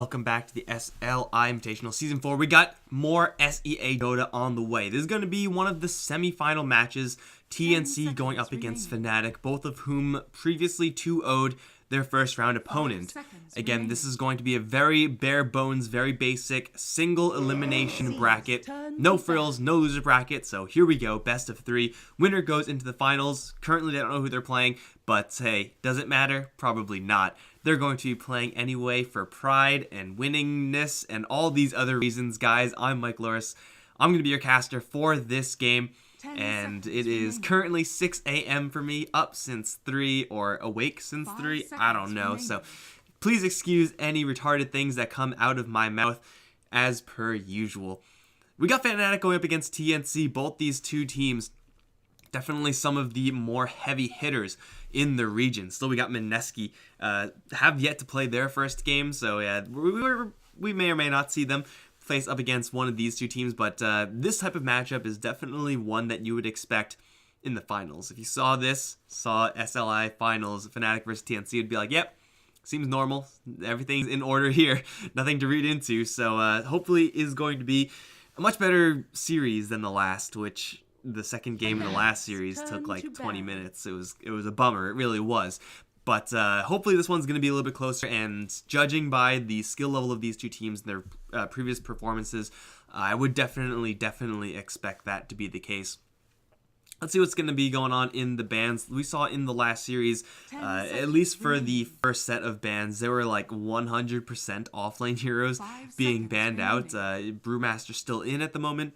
Welcome back to the SLI Invitational Season 4. We got more SEA Dota on the way. This is going to be one of the semi-final matches. TNC going up against Fnatic, both of whom previously 2-0'd their first round opponent. Again, this is going to be a very bare bones, very basic, single elimination bracket. No frills, no loser bracket, so here we go, best of 3. Winner goes into the finals. Currently, they don't know who they're playing, but hey, does it matter? Probably not. They're going to be playing anyway for pride and winningness and all these other reasons, guys. I'm Mike Loris. I'm going to be your caster for this game. And it is currently 6 a.m. for me, up since 3 or awake since 3, I don't know. So please excuse any retarded things that come out of my mouth as per usual. We got Fnatic going up against TNC. Both these two teams, definitely some of the more heavy hitters in the region. Still, we got Mineski, have yet to play their first game. So yeah, we may or may not see them face up against one of these two teams, but this type of matchup is definitely one that you would expect in the finals. If you saw SLI finals, Fnatic versus TNC, you'd be like, yep, seems normal. Everything's in order here. Nothing to read into. So hopefully is going to be a much better series than the last, which the second game in the last series took like 20 minutes. It was a bummer. It really was. But hopefully this one's going to be a little bit closer, and judging by the skill level of these two teams and their previous performances, I would definitely expect that to be the case. Let's see what's going to be going on in the bans. We saw in the last series, at least for the first set of bans, there were like 100% offlane heroes being banned out. Brewmaster's still in at the moment.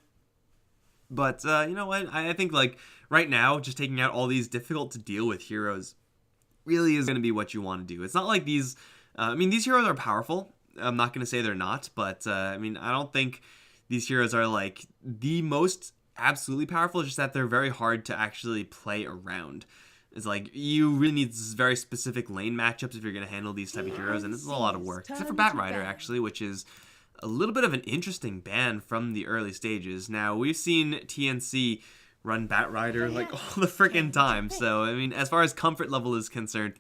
But you know what? I think like right now, just taking out all these difficult to deal with heroes really is going to be what you want to do. It's not like these, these heroes are powerful. I'm not going to say they're not, but I don't think these heroes are like the most absolutely powerful. It's just that they're very hard to actually play around. It's like you really need very specific lane matchups if you're going to handle these type of heroes, and this is a lot of work. Except for Batrider, actually, which is a little bit of an interesting ban from the early stages. Now, we've seen TNC run Batrider like all the freaking time. So, as far as comfort level is concerned,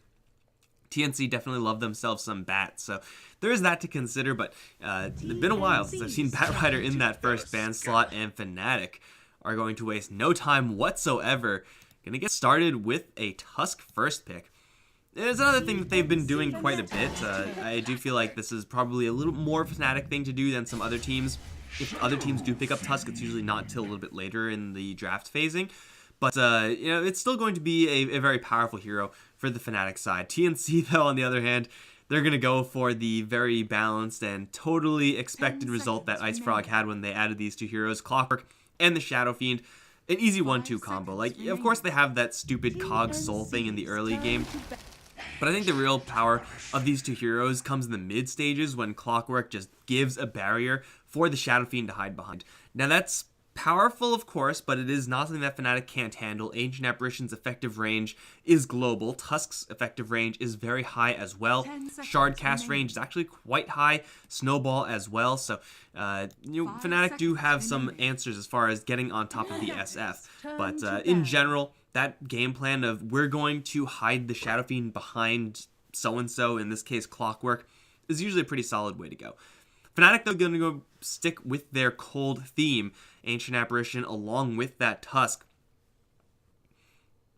TNC definitely love themselves some bats. So there is that to consider, but it's been a while since I've seen Batrider in that first ban slot, and Fnatic are going to waste no time whatsoever. Going to get started with a Tusk first pick. There's another thing that they've been doing quite a bit. I do feel like this is probably a little more Fnatic thing to do than some other teams. If other teams do pick up Tusk, it's usually not until a little bit later in the draft phasing. But, it's still going to be a very powerful hero for the Fnatic side. TNC, though, on the other hand, they're going to go for the very balanced and totally expected result that Ice Frog had when they added these two heroes, Clockwork and the Shadow Fiend. An easy 1-2 combo. Like, of course, they have that stupid Cog Soul thing in the early game. But I think the real power of these two heroes comes in the mid stages when Clockwork just gives a barrier for the Shadow Fiend to hide behind. Now that's powerful, of course, but it is not something that Fnatic can't handle. Ancient Apparition's effective range is global. Tusk's effective range is very high as well. Shard cast range is actually quite high. Snowball as well. So, Fnatic do have some answers as far as getting on top of the SF. But in general, that game plan of we're going to hide the Shadow Fiend behind so-and-so, in this case Clockwork, is usually a pretty solid way to go. Fnatic, though, going to go stick with their cold theme, Ancient Apparition, along with that Tusk.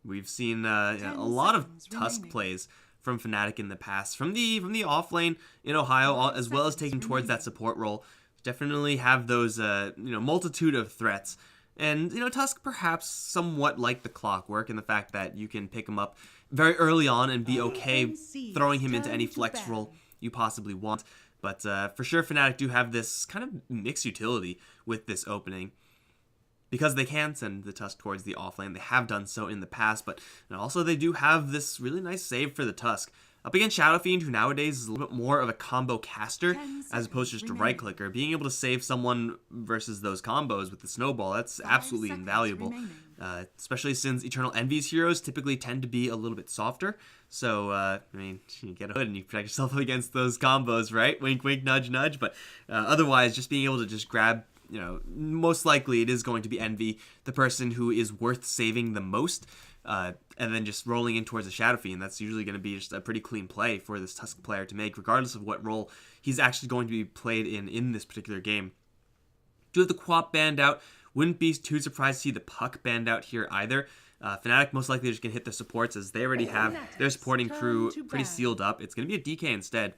We've seen a lot of Tusk plays from Fnatic in the past, from the offlane in Ohio, as well as taking towards that support role. Definitely have those multitude of threats. And, Tusk perhaps somewhat like the Clockwork in the fact that you can pick him up very early on and be okay throwing him into any flex role you possibly want. But for sure, Fnatic do have this kind of mixed utility with this opening. Because they can send the Tusk towards the offlane. They have done so in the past, but also they do have this really nice save for the Tusk. Up against Shadow Fiend, who nowadays is a little bit more of a combo caster as opposed to just a right clicker. Being able to save someone versus those combos with the Snowball, that's absolutely invaluable. Especially since Eternal Envy's heroes typically tend to be a little bit softer. So, you get a hood and you protect yourself against those combos, right? Wink, wink, nudge, nudge. But otherwise, just being able to just grab, most likely it is going to be Envy, the person who is worth saving the most. And then just rolling in towards a Shadow Fiend. That's usually going to be just a pretty clean play for this Tusk player to make, regardless of what role he's actually going to be played in this particular game. Do have the Quap banned out. Wouldn't be too surprised to see the Puck banned out here either. Fnatic most likely just going to hit their supports, as they already have their supporting crew pretty sealed up. It's going to be a DK instead.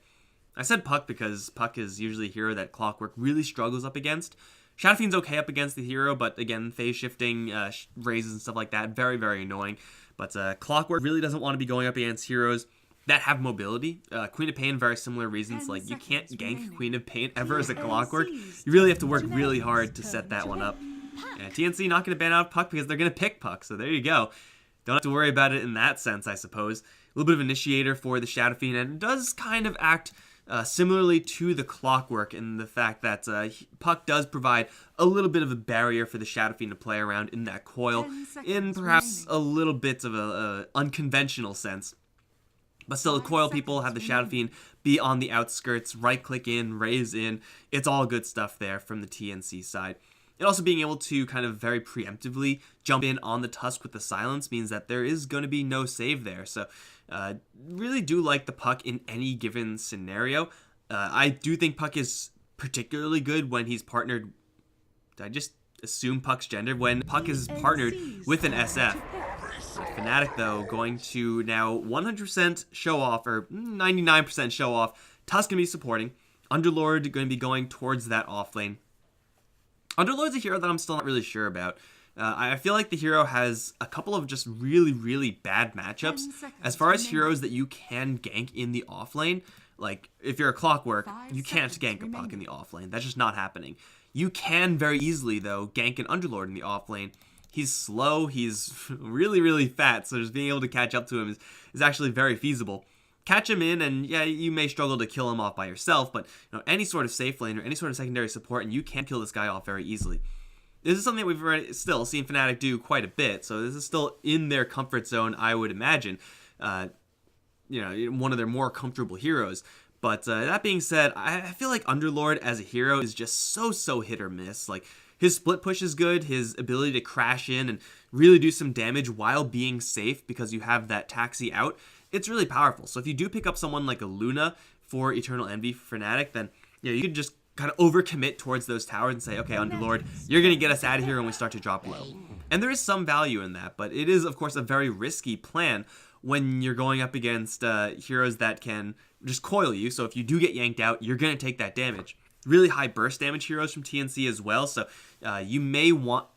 I said Puck because Puck is usually a hero that Clockwork really struggles up against. Shadow Fiend's okay up against the hero, but again, phase shifting, raises and stuff like that, very, very annoying. But Clockwork really doesn't want to be going up against heroes that have mobility. Queen of Pain, very similar reasons. Like, you can't gank Queen of Pain ever as a Clockwork. You really have to work really hard to set that one up. And TNC not going to ban out Puck because they're going to pick Puck, so there you go. Don't have to worry about it in that sense, I suppose. A little bit of initiator for the Shadow Fiend, and it does kind of act similarly to the Clockwork in the fact that Puck does provide a little bit of a barrier for the Shadow Fiend to play around in that coil, in perhaps a little bit of a unconventional sense. But still, the coil people have the Shadow Fiend be on the outskirts, right-click in, raise in. It's all good stuff there from the TNC side. And also being able to kind of very preemptively jump in on the Tusk with the silence means that there is going to be no save there. So really do like the Puck in any given scenario. I do think Puck is particularly good when he's partnered. Did I just assume Puck's gender? When Puck is partnered with an SF. Fnatic, though, going to now 100% show off, or 99% show off. Tusk going to be supporting. Underlord going to be going towards that off lane. Underlord's a hero that I'm still not really sure about. I feel like the hero has a couple of just really, really bad matchups. As far as heroes that you can gank in the offlane, like if you're a Clockwork, you can't gank a Puck in the offlane. That's just not happening. You can very easily, though, gank an Underlord in the offlane. He's slow, he's really, really fat, so just being able to catch up to him is actually very feasible. Catch him in, and yeah, you may struggle to kill him off by yourself, but any sort of safe lane or any sort of secondary support, and you can kill this guy off very easily. This is something that we've already still seen Fnatic do quite a bit, so this is still in their comfort zone, I would imagine. One of their more comfortable heroes. But that being said, I feel like Underlord as a hero is just so hit or miss. Like, his split push is good, his ability to crash in and really do some damage while being safe because you have that taxi out, it's really powerful. So if you do pick up someone like a Luna for Eternal Envy for Fnatic, then you can just kind of overcommit towards those towers and say, okay, Underlord, you're going to get us out of here when we start to drop low. And there is some value in that, but it is, of course, a very risky plan when you're going up against heroes that can just coil you. So if you do get yanked out, you're going to take that damage. Really high burst damage heroes from TNC as well, so you may want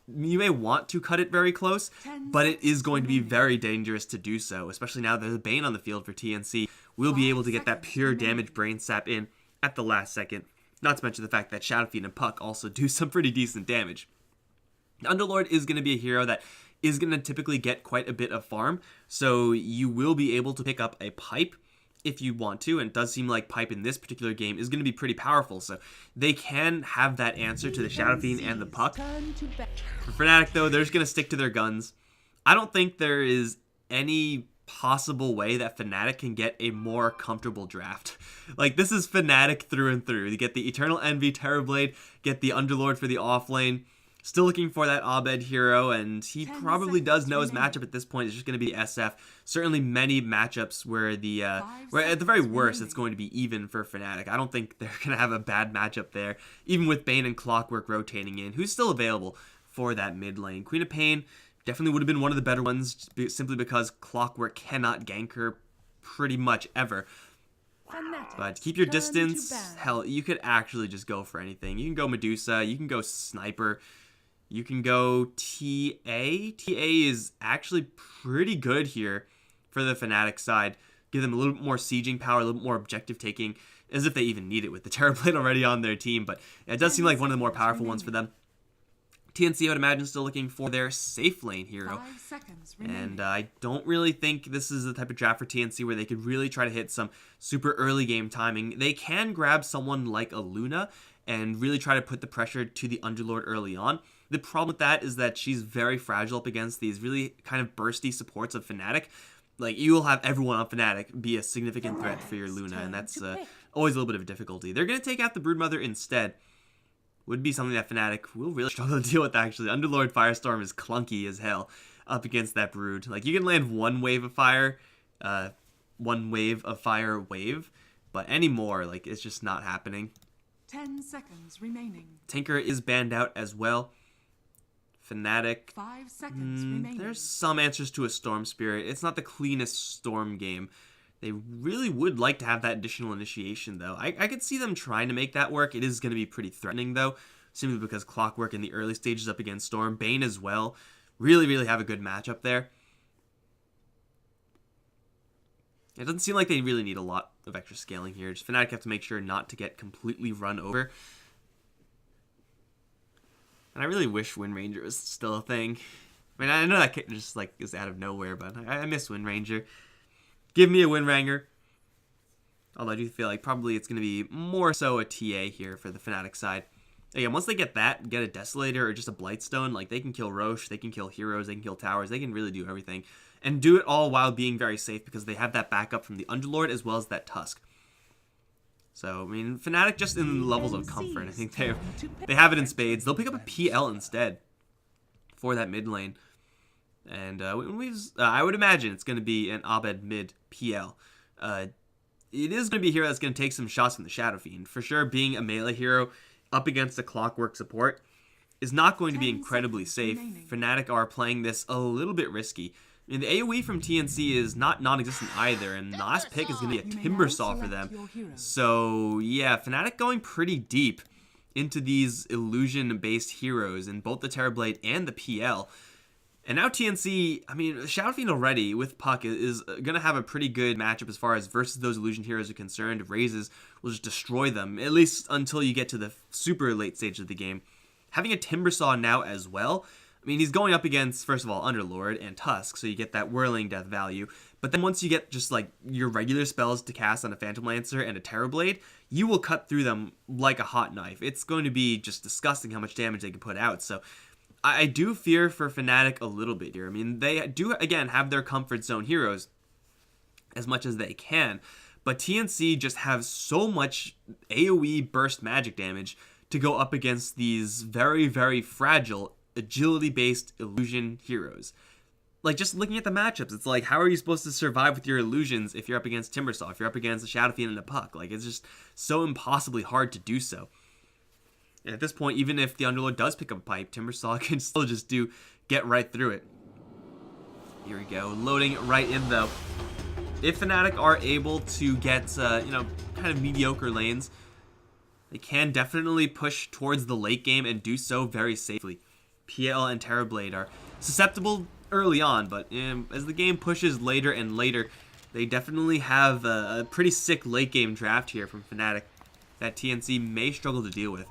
to cut it very close, but it is going to be very dangerous to do so, especially now there's a Bane on the field for TNC. We'll be able to get that pure damage brain sap in at the last second, not to mention the fact that Shadow Fiend and Puck also do some pretty decent damage. Underlord is going to be a hero that is going to typically get quite a bit of farm, so you will be able to pick up a pipe if you want to, and it does seem like pipe in this particular game is going to be pretty powerful, so they can have that answer to the Shadow Fiend and the Puck. For Fnatic, though, they're just going to stick to their guns. I don't think there is any possible way that Fnatic can get a more comfortable draft. Like, this is Fnatic through and through. You get the Eternal Envy Terrorblade, get the Underlord for the offlane. Still looking for that Abed hero, and he probably does know his matchup at this point. It's just going to be SF. Certainly many matchups where where at the very worst it's going to be even for Fnatic. I don't think they're going to have a bad matchup there, even with Bane and Clockwork rotating in, who's still available for that mid lane. Queen of Pain definitely would have been one of the better ones, simply because Clockwork cannot gank her pretty much ever. But keep your distance. Hell, you could actually just go for anything. You can go Medusa, you can go Sniper, you can go TA. TA is actually pretty good here for the Fnatic side. Give them a little bit more sieging power, a little bit more objective taking, as if they even need it with the Terrorblade already on their team. But it does seem like one of the more powerful ones for them. TNC, I would imagine, still looking for their safe lane hero. And I don't really think this is the type of draft for TNC where they could really try to hit some super early game timing. They can grab someone like a Luna and really try to put the pressure to the Underlord early on. The problem with that is that she's very fragile up against these really kind of bursty supports of Fnatic. Like, you will have everyone on Fnatic be a significant threat for your Luna, and that's always a little bit of a difficulty. They're going to take out the Broodmother instead. Would be something that Fnatic will really struggle to deal with, actually. Underlord Firestorm is clunky as hell up against that Brood. Like, you can land one wave of fire wave, But anymore, like, it's just not happening. 10 seconds remaining. Tinker is banned out as well. Fnatic. 5 seconds remaining. There's some answers to a Storm Spirit. It's not the cleanest Storm game. They really would like to have that additional initiation, though. I could see them trying to make that work. It is going to be pretty threatening, though, simply because Clockwork in the early stages up against Storm. Bane as well. Really, really have a good matchup there. It doesn't seem like they really need a lot of extra scaling here. Just Fnatic have to make sure not to get completely run over. And I really wish Wind Ranger was still a thing. I mean, I know that just like is out of nowhere, but I miss Wind Ranger. Give me a Wind Ranger. Although I do feel like probably it's going to be more so a TA here for the Fnatic side. Again, once they get that, get a Desolator or just a Blightstone, like they can kill Roche, they can kill heroes, they can kill towers, they can really do everything. And do it all while being very safe because they have that backup from the Underlord as well as that Tusk. So, I mean, Fnatic just in levels of comfort. I think they have it in spades. They'll pick up a PL instead for that mid lane. And I would imagine it's going to be an Abed mid PL. It is going to be a hero that's going to take some shots from the Shadow Fiend. For sure, being a melee hero up against a Clockwork support is not going to be incredibly safe. Fnatic are playing this a little bit risky. I mean, the AoE from TNC is not non-existent either, and the last pick is going to be a Timbersaw for them. So, yeah, Fnatic going pretty deep into these illusion-based heroes in both the Terrorblade and the PL. And now TNC, I mean, Shadow Fiend already with Puck is going to have a pretty good matchup as far as versus those illusion heroes are concerned. Razes will just destroy them, at least until you get to the super late stage of the game. Having a Timbersaw now as well, I mean, he's going up against, first of all, Underlord and Tusk, so you get that whirling death value. But then once you get just, like, your regular spells to cast on a Phantom Lancer and a Terrorblade, you will cut through them like a hot knife. It's going to be just disgusting how much damage they can put out. So I do fear for Fnatic a little bit here. I mean, they do, again, have their comfort zone heroes as much as they can. But TNC just have so much AoE burst magic damage to go up against these very, very fragile agility-based illusion heroes. Like, just looking at the matchups, it's like, how are you supposed to survive with your illusions if you're up against Timbersaw, if you're up against a Shadow Fiend and a Puck? Like, it's just so impossibly hard to do so. And at this point, even if the Underlord does pick up a pipe, Timbersaw can still just get right through it. Here we go, loading right in though. If Fnatic are able to get, kind of mediocre lanes, they can definitely push towards the late game and do so very safely. PL and Terrorblade are susceptible early on, but as the game pushes later and later, they definitely have a pretty sick late game draft here from Fnatic that TNC may struggle to deal with.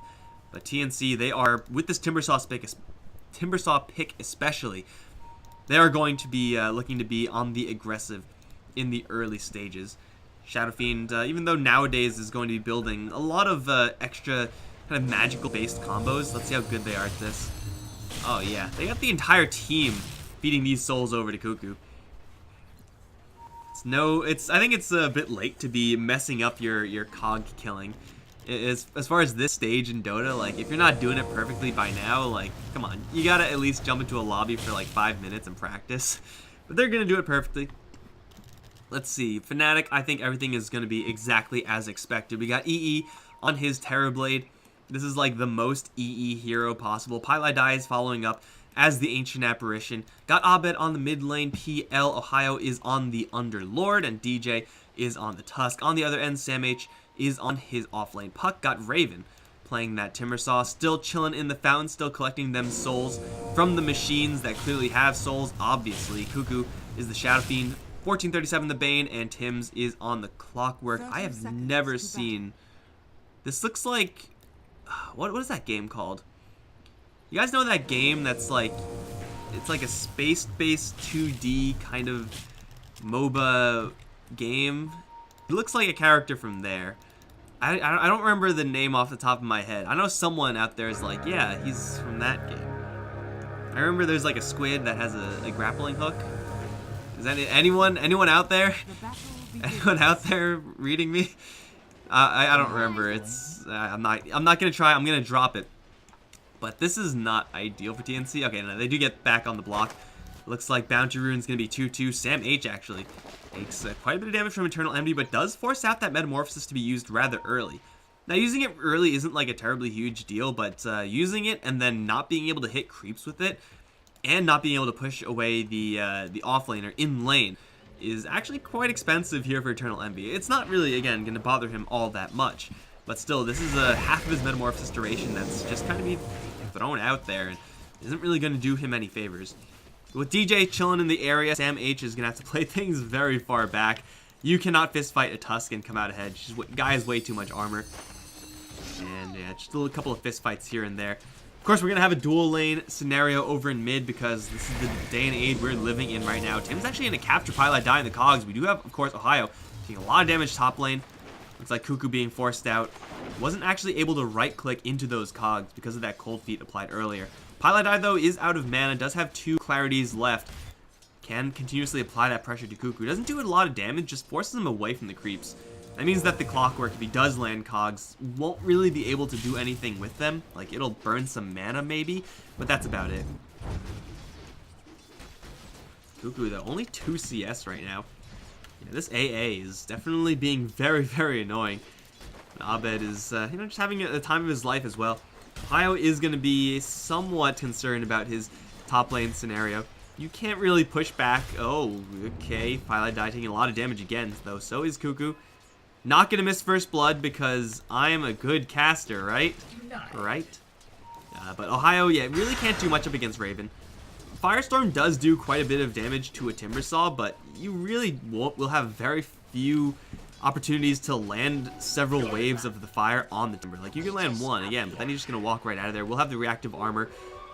But TNC, they are, with this Timbersaw pick especially, they are going to be looking to be on the aggressive in the early stages. Shadow Fiend, even though nowadays is going to be building a lot of extra kind of magical-based combos, let's see how good they are at this. Oh yeah, they got the entire team feeding these souls over to Cuckoo. I think it's a bit late to be messing up your cog killing. As far as this stage in Dota, like, if you're not doing it perfectly by now, like, come on, you gotta at least jump into a lobby for like 5 minutes and practice. But they're gonna do it perfectly. Let's see, Fnatic, I think everything is gonna be exactly as expected. We got EE on his Terrorblade. This is like the most EE hero possible. Pylai dies following up as the Ancient Apparition. Got Abed on the mid lane. PL Ohio is on the Underlord, and DJ is on the Tusk. On the other end, Sam H is on his offlane. Puck got Raven playing that Timbersaw, still chilling in the fountain, still collecting them souls from the machines that clearly have souls, obviously. Cuckoo is the Shadow Fiend, 1437 the Bane, and Tim's is on the Clockwork. I have never seen... This looks like... What is that game called? You guys know that game that's like... It's like a space-based 2D kind of MOBA game? It looks like a character from there. I don't remember the name off the top of my head. I know someone out there is like, yeah, he's from that game. I remember there's like a squid that has a grappling hook. Is that anyone out there? Anyone out there reading me? I don't remember. I'm not gonna try. I'm gonna drop it. But this is not ideal for TNC. Okay, no, they do get back on the block. Looks like Bounty Rune's going to be 2-2. Sam H actually takes quite a bit of damage from Eternal Envy, but does force out that Metamorphosis to be used rather early. Now, using it early isn't like a terribly huge deal, but using it and then not being able to hit creeps with it and not being able to push away the offlaner in lane is actually quite expensive here for Eternal Envy. It's not really, again, going to bother him all that much, but still, this is half of his Metamorphosis duration that's just kind of being thrown out there and isn't really going to do him any favors. With DJ chilling in the area, Sam H is going to have to play things very far back. You cannot fist fight a Tusk and come out ahead. Guy has way too much armor. And yeah, just a couple of fist fights here and there. Of course, we're going to have a dual lane scenario over in mid because this is the day and age we're living in right now. Tim's actually going to capture Pilot Die in the cogs. We do have, of course, Ohio taking a lot of damage top lane. Looks like Cuckoo being forced out. Wasn't actually able to right-click into those cogs because of that cold feet applied earlier. Pilot Die, though, is out of mana. Does have 2 clarities left. Can continuously apply that pressure to Cuckoo. Doesn't do a lot of damage, just forces him away from the creeps. That means that the Clockwork, if he does land cogs, won't really be able to do anything with them. Like, it'll burn some mana, maybe, but that's about it. Cuckoo, though, only 2 CS right now. Yeah, this AA is definitely being very, very annoying. Abed is, just having the time of his life as well. Ohio is going to be somewhat concerned about his top lane scenario. You can't really push back. Oh, okay. Pilot Die taking a lot of damage again, though. So is Cuckoo. Not going to miss first blood because I'm a good caster, right? Right? But Ohio, yeah, really can't do much up against Raven. Firestorm does do quite a bit of damage to a Timbersaw, but you really will have very few opportunities to land several waves of the fire on the Timber. Like, you can land one, again, but then you're just going to walk right out of there. We'll have the reactive armor,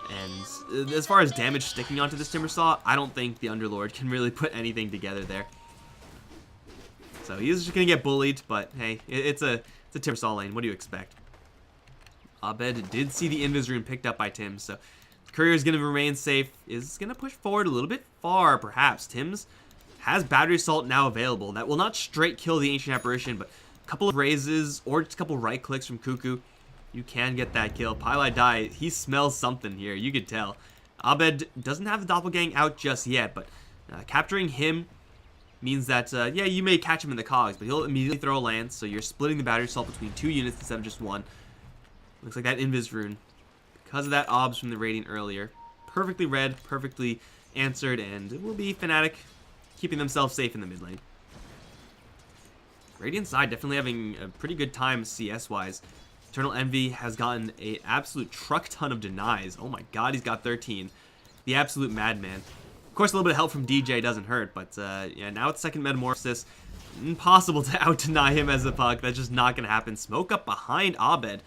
and as far as damage sticking onto this Timbersaw, I don't think the Underlord can really put anything together there. So he's just going to get bullied, but hey, it's a Timbersaw lane. What do you expect? Abed did see the Invis rune picked up by Tim, so Courier is going to remain safe. Is going to push forward a little bit far, perhaps. Tim's has Battery Assault now available. That will not straight kill the Ancient Apparition, but a couple of raises or just a couple right clicks from Cuckoo, you can get that kill. Pilot Die, he smells something here. You could tell. Abed doesn't have the Doppelgang out just yet, but capturing him means that, yeah, you may catch him in the cogs, but he'll immediately throw a lance, so you're splitting the Battery Assault between 2 units instead of just 1. Looks like that Invis rune, because of that obs from the Radiant earlier, perfectly read, perfectly answered, and it will be Fnatic keeping themselves safe in the mid lane. Radiant side definitely having a pretty good time CS-wise. Eternal Envy has gotten an absolute truck ton of denies. Oh my god, he's got 13. The absolute madman. Of course, a little bit of help from DJ doesn't hurt, but yeah, now it's second Metamorphosis. Impossible to out-deny him as a puck. That's just not going to happen. Smoke up behind Abed.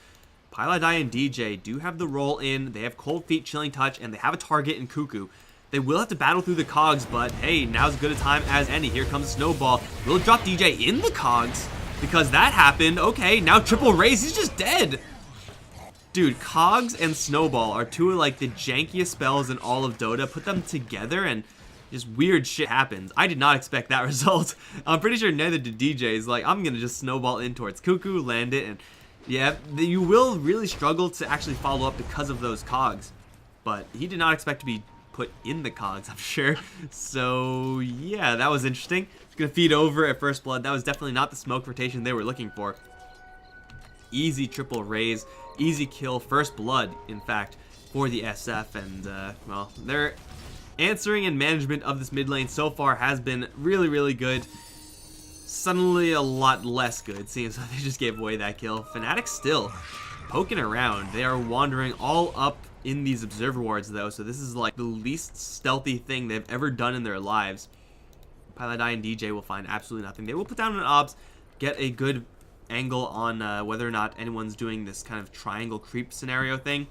Pilot Die and DJ do have the roll in. They have Cold Feet, Chilling Touch, and they have a target in Cuckoo. They will have to battle through the cogs, but hey, now's as good a time as any. Here comes Snowball. We'll drop DJ in the cogs because that happened. Okay, now triple raise. He's just dead. Dude, cogs and Snowball are 2 of like the jankiest spells in all of Dota. Put them together and just weird shit happens. I did not expect that result. I'm pretty sure neither did DJ's. Like, I'm going to just Snowball in towards Cuckoo, land it, and yeah, you will really struggle to actually follow up because of those cogs. But he did not expect to be put in the cogs, I'm sure. So yeah, that was interesting. It's gonna feed over at first blood. That was definitely not the smoke rotation they were looking for. Easy triple raise, easy kill, first blood, in fact, for the SF. And well, their answering and management of this mid lane so far has been really, really good. Suddenly a lot less good, seeing as they just gave away that kill. Fnatic still poking around. They are wandering all up in these observer wards, though, so this is like the least stealthy thing they've ever done in their lives. Pilot Die and DJ will find absolutely nothing. They will put down an obs, get a good angle on whether or not anyone's doing this kind of triangle creep scenario thing,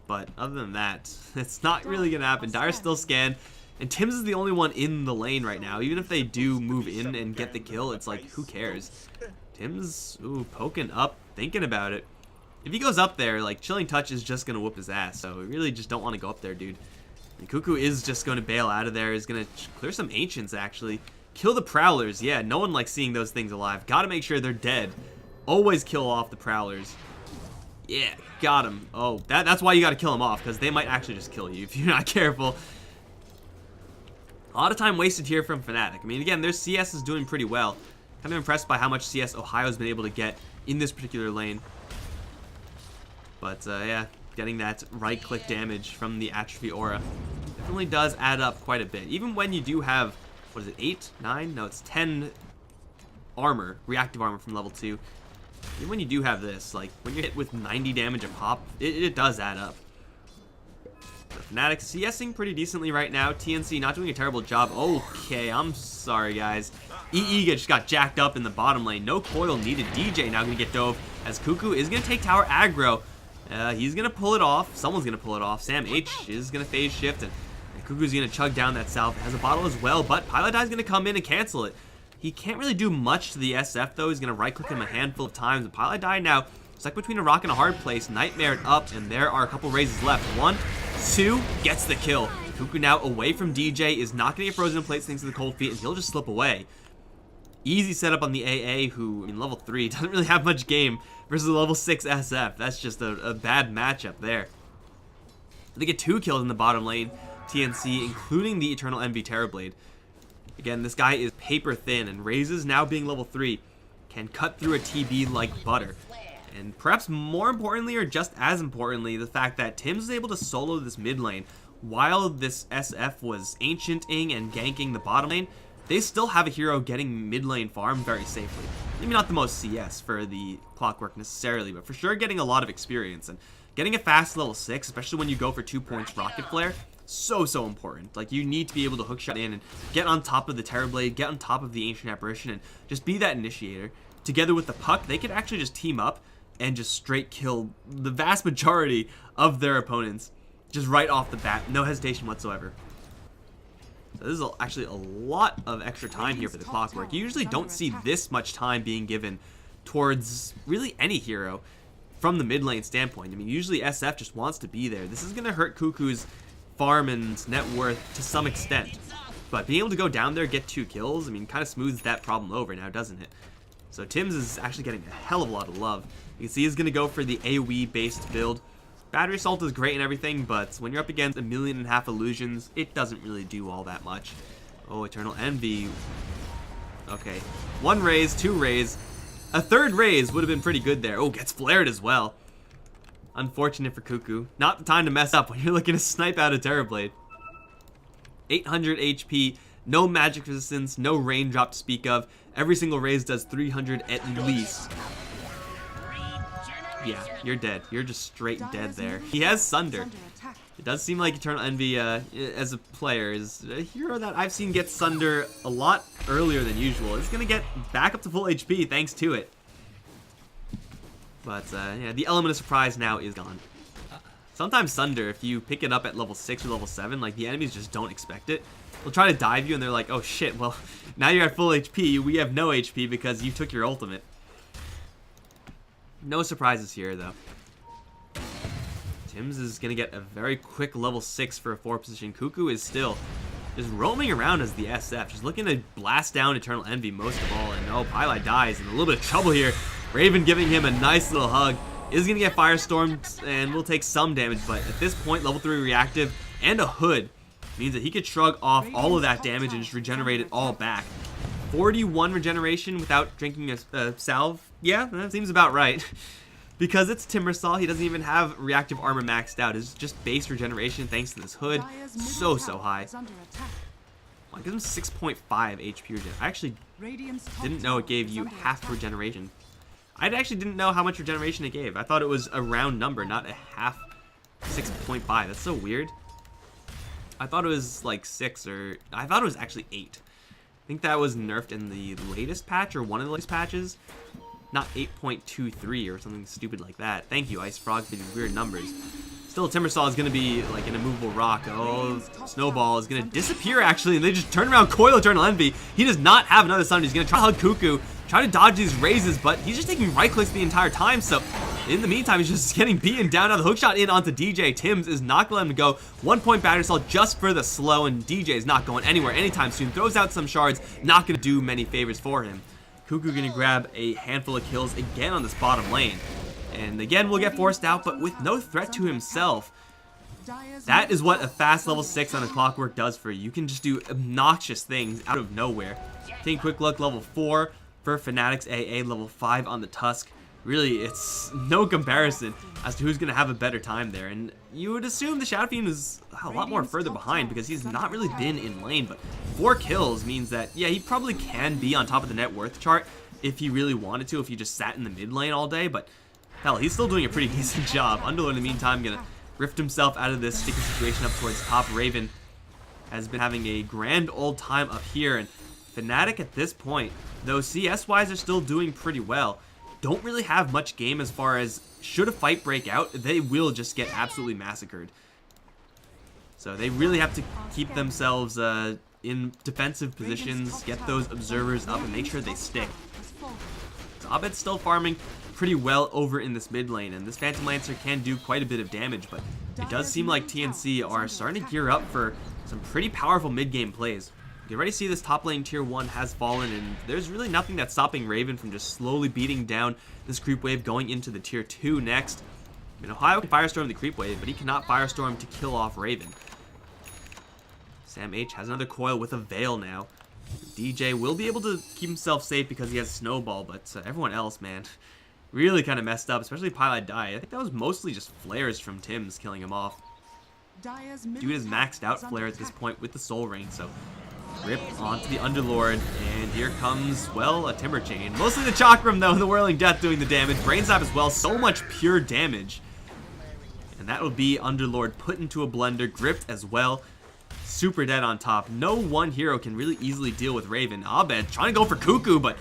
but other than that, it's not really gonna happen. Dire's still scanned, and Tim's is the only one in the lane right now. Even if they do move in and get the kill, it's like, who cares? Tim's, ooh, poking up, thinking about it. If he goes up there, like, Chilling Touch is just going to whoop his ass, so we really just don't want to go up there, dude. And Cuckoo is just going to bail out of there. He's going to clear some Ancients, actually. Kill the Prowlers. Yeah, no one likes seeing those things alive. Got to make sure they're dead. Always kill off the Prowlers. Yeah, got him. Oh, that's why you got to kill them off, because they might actually just kill you if you're not careful. A lot of time wasted here from Fnatic. I mean, again, their CS is doing pretty well. Kind of impressed by how much CS Ohio's been able to get in this particular lane. But, yeah, getting that right-click damage from the Atrophy Aura definitely does add up quite a bit. Even when you do have, what is it, 8, 9? No, it's 10 armor, reactive armor from level 2. Even when you do have this, like, when you're hit with 90 damage a pop, it does add up. Fnatic CSing pretty decently right now. TNC not doing a terrible job. Okay, I'm sorry, guys. EE just got jacked up in the bottom lane. No coil needed. DJ now going to get dove as Cuckoo is going to take tower aggro. He's going to pull it off. Someone's going to pull it off. Sam H is going to phase shift, and Cuckoo's going to chug down that salve. Has a bottle as well, but Pilot is going to come in and cancel it. He can't really do much to the SF, though. He's going to right-click him a handful of times. And Pilot now stuck between a rock and a hard place. Nightmare up, and there are a couple raises left. 1, 2, gets the kill. Cuckoo now away from DJ, is not going to get frozen in place thanks to the cold feet, and he'll just slip away. Easy setup on the AA, who, in level 3, doesn't really have much game, versus a level 6 SF. That's just a bad matchup there. They get 2 kills in the bottom lane, TNC, including the Eternal Envy Terrorblade. Again, this guy is paper thin, and Raises, now being level 3, can cut through a TB like butter. And perhaps more importantly, or just as importantly, the fact that Tims was able to solo this mid lane while this SF was ancienting and ganking the bottom lane. They still have a hero getting mid lane farm very safely. Maybe not the most CS for the Clockwork necessarily, but for sure getting a lot of experience. And getting a fast level 6, especially when you go for 2 points Rocket Flare, so important. Like, you need to be able to hookshot in and get on top of the Terrorblade, get on top of the Ancient Apparition, and just be that initiator. Together with the Puck, they could actually just team up and just straight kill the vast majority of their opponents just right off the bat, no hesitation whatsoever. So this is actually a lot of extra time here for the Clockwork. You usually don't see this much time being given towards really any hero from the mid lane standpoint. I mean, usually SF just wants to be there. This is going to hurt Cuckoo's farm and net worth to some extent. But being able to go down there, get 2 kills, I mean, kind of smooths that problem over now, doesn't it? So Tims is actually getting a hell of a lot of love. You can see he's going to go for the AoE based build. Battery Assault is great and everything, but when you're up against 1.5 million illusions, it doesn't really do all that much. Oh, Eternal Envy. Okay. 1 raise, 2 raise. A 3rd raise would have been pretty good there. Oh, gets flared as well. Unfortunate for Cuckoo. Not the time to mess up when you're looking to snipe out a Terrorblade. 800 HP, no magic resistance, no raindrop to speak of. Every single raise does 300 at least. Yeah, you're dead. You're just straight dead there. He has Sunder. It does seem like Eternal Envy, as a player, is a hero that I've seen get Sunder a lot earlier than usual. It's going to get back up to full HP thanks to it. But, yeah, the element of surprise now is gone. Sometimes Sunder, if you pick it up at level 6 or level 7, like, the enemies just don't expect it. They'll try to dive you, and they're like, oh shit, well, now you're at full HP, we have no HP because you took your ultimate. No surprises here, though. Tims is going to get a very quick level 6 for a 4 position. Cuckoo is still just roaming around as the SF, just looking to blast down Eternal Envy most of all. And oh, Pylai dies in a little bit of trouble here. Raven giving him a nice little hug. Is going to get Firestormed and will take some damage, but at this point, level 3 reactive and a hood means that he could shrug off all of that damage and just regenerate it all back. 41 regeneration without drinking a salve? Yeah, that seems about right. Because it's Timbersaw, he doesn't even have reactive armor maxed out. It's just base regeneration thanks to this hood. So high. Well, it gives him 6.5 HP regen. I actually didn't know it gave you half regeneration. I actually didn't know how much regeneration it gave. I thought it was a round number, not a half. 6.5. That's so weird. I thought it was like 6 or... I thought it was actually 8. I think that was nerfed in the latest patch or one of the latest patches. Not 8.23 or something stupid like that. Thank you, Ice Frog, for these weird numbers. Still, Timbersaw is going to be like an immovable rock. Oh, Snowball is going to disappear, actually, and they just turn around Coil Eternal Envy. He does not have another Sunder. He's going to try to hug Cuckoo, try to dodge these raises, but he's just taking right clicks the entire time, so in the meantime, he's just getting beaten down. Now the hookshot in onto DJ. Tims is not going to let him go. 1 point battery assault just for the slow, and DJ is not going anywhere anytime soon. Throws out some shards, not going to do many favors for him. Cuckoo going to grab a handful of kills again on this bottom lane. And again, will get forced out, but with no threat to himself. That is what a fast level 6 on a Clockwork does for you. You can just do obnoxious things out of nowhere. Taking quick look, level 4 for Fnatic's AA, level 5 on the Tusk. Really, it's no comparison as to who's going to have a better time there. And you would assume the Shadow Fiend is a lot more further behind because he's not really been in lane. But 4 kills means that, yeah, he probably can be on top of the net worth chart if he really wanted to, if he just sat in the mid lane all day. But hell, he's still doing a pretty decent job. Underlord, in the meantime, going to rift himself out of this sticky situation up towards top. Raven has been having a grand old time up here. And Fnatic at this point, though CS-wise are still doing pretty well, don't really have much game as far as should a fight break out, they will just get absolutely massacred. So they really have to keep themselves in defensive positions, get those observers up, and make sure they stick. So Abed's still farming pretty well over in this mid lane, and this Phantom Lancer can do quite a bit of damage, but it does seem like TNC are starting to gear up for some pretty powerful mid-game plays. You already see this top lane tier 1 has fallen, and there's really nothing that's stopping Raven from just slowly beating down this creep wave going into the tier 2 next. I mean, Ohio can Firestorm the creep wave, but he cannot Firestorm to kill off Raven. Sam H has another coil with a Veil now. DJ will be able to keep himself safe because he has Snowball, but everyone else, man, really kind of messed up, especially Pylite Die. I think that was mostly just flares from Tim's killing him off. Dude is maxed out flare at this point with the Soul Ring, so rip onto the Underlord, and here comes, well, a Timber Chain. Mostly the Chakram, though, the Whirling Death doing the damage. Brain Zap as well, so much pure damage. And that will be Underlord put into a blender, gripped as well. Super dead on top. No one hero can really easily deal with Raven. Abed trying to go for Cuckoo, but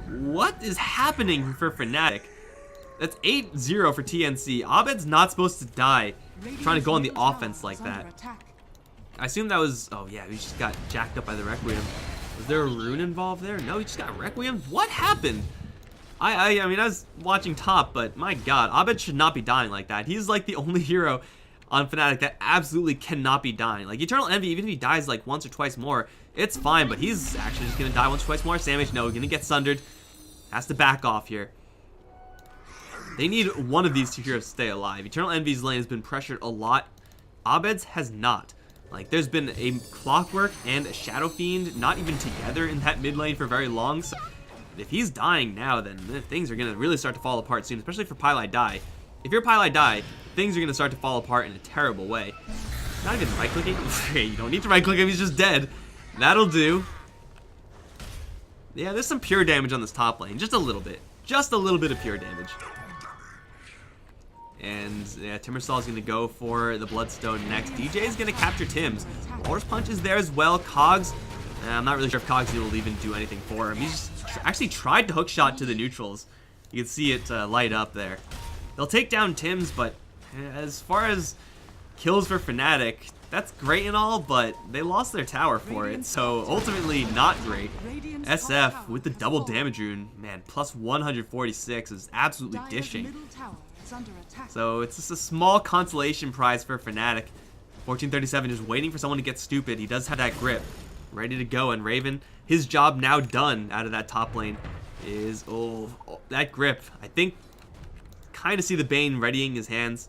what is happening for Fnatic? That's 8-0 for TNC. Abed's not supposed to die trying to go on the offense like that. I assume that was, oh yeah, he just got jacked up by the Requiem. Was there a rune involved there? No, he just got Requiem. What happened? I mean, I was watching top, but my god, Abed should not be dying like that. He's like the only hero on Fnatic that absolutely cannot be dying. Like, Eternal Envy, even if he dies like once or twice more, it's fine, but he's actually just gonna die once or twice more. Sam H, no, gonna get sundered. Has to back off here. They need one of these two heroes to stay alive. Eternal Envy's lane has been pressured a lot. Abed's has not. Like, there's been a Clockwork and a Shadow Fiend not even together in that mid lane for very long. So if he's dying now, then things are going to really start to fall apart soon, especially for Pylite Die. If you're Pylite Die, things are going to start to fall apart in a terrible way. Not even right-clicking? Okay, you don't need to right-click him, he's just dead. That'll do. Yeah, there's some pure damage on this top lane. Just a little bit. Just a little bit of pure damage. And yeah, Timbersaw is going to go for the Bloodstone next. DJ is going to capture Tim's. Walrus Punch is there as well. Cogs, I'm not really sure if Cogs will even do anything for him. He's just actually tried to hookshot to the neutrals. You can see it light up there. They'll take down Tim's, but as far as kills for Fnatic, that's great and all, but they lost their tower for it, so ultimately not great. SF with the double damage rune, man, plus 146 is absolutely dishing. So it's just a small consolation prize for Fnatic. 1437 is waiting for someone to get stupid. He does have that grip ready to go, and Raven, his job now done out of that top lane is, oh that grip. I think kind of see the Bane readying his hands.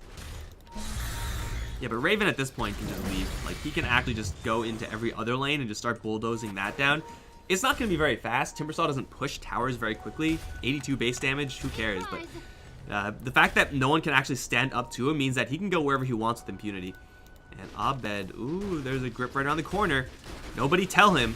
Yeah, but Raven at this point can just leave. Like, he can actually just go into every other lane and just start bulldozing that down. It's not going to be very fast. Timbersaw doesn't push towers very quickly. 82 base damage, who cares? But the fact that no one can actually stand up to him means that he can go wherever he wants with impunity. And Abed, ooh, there's a grip right around the corner. Nobody tell him.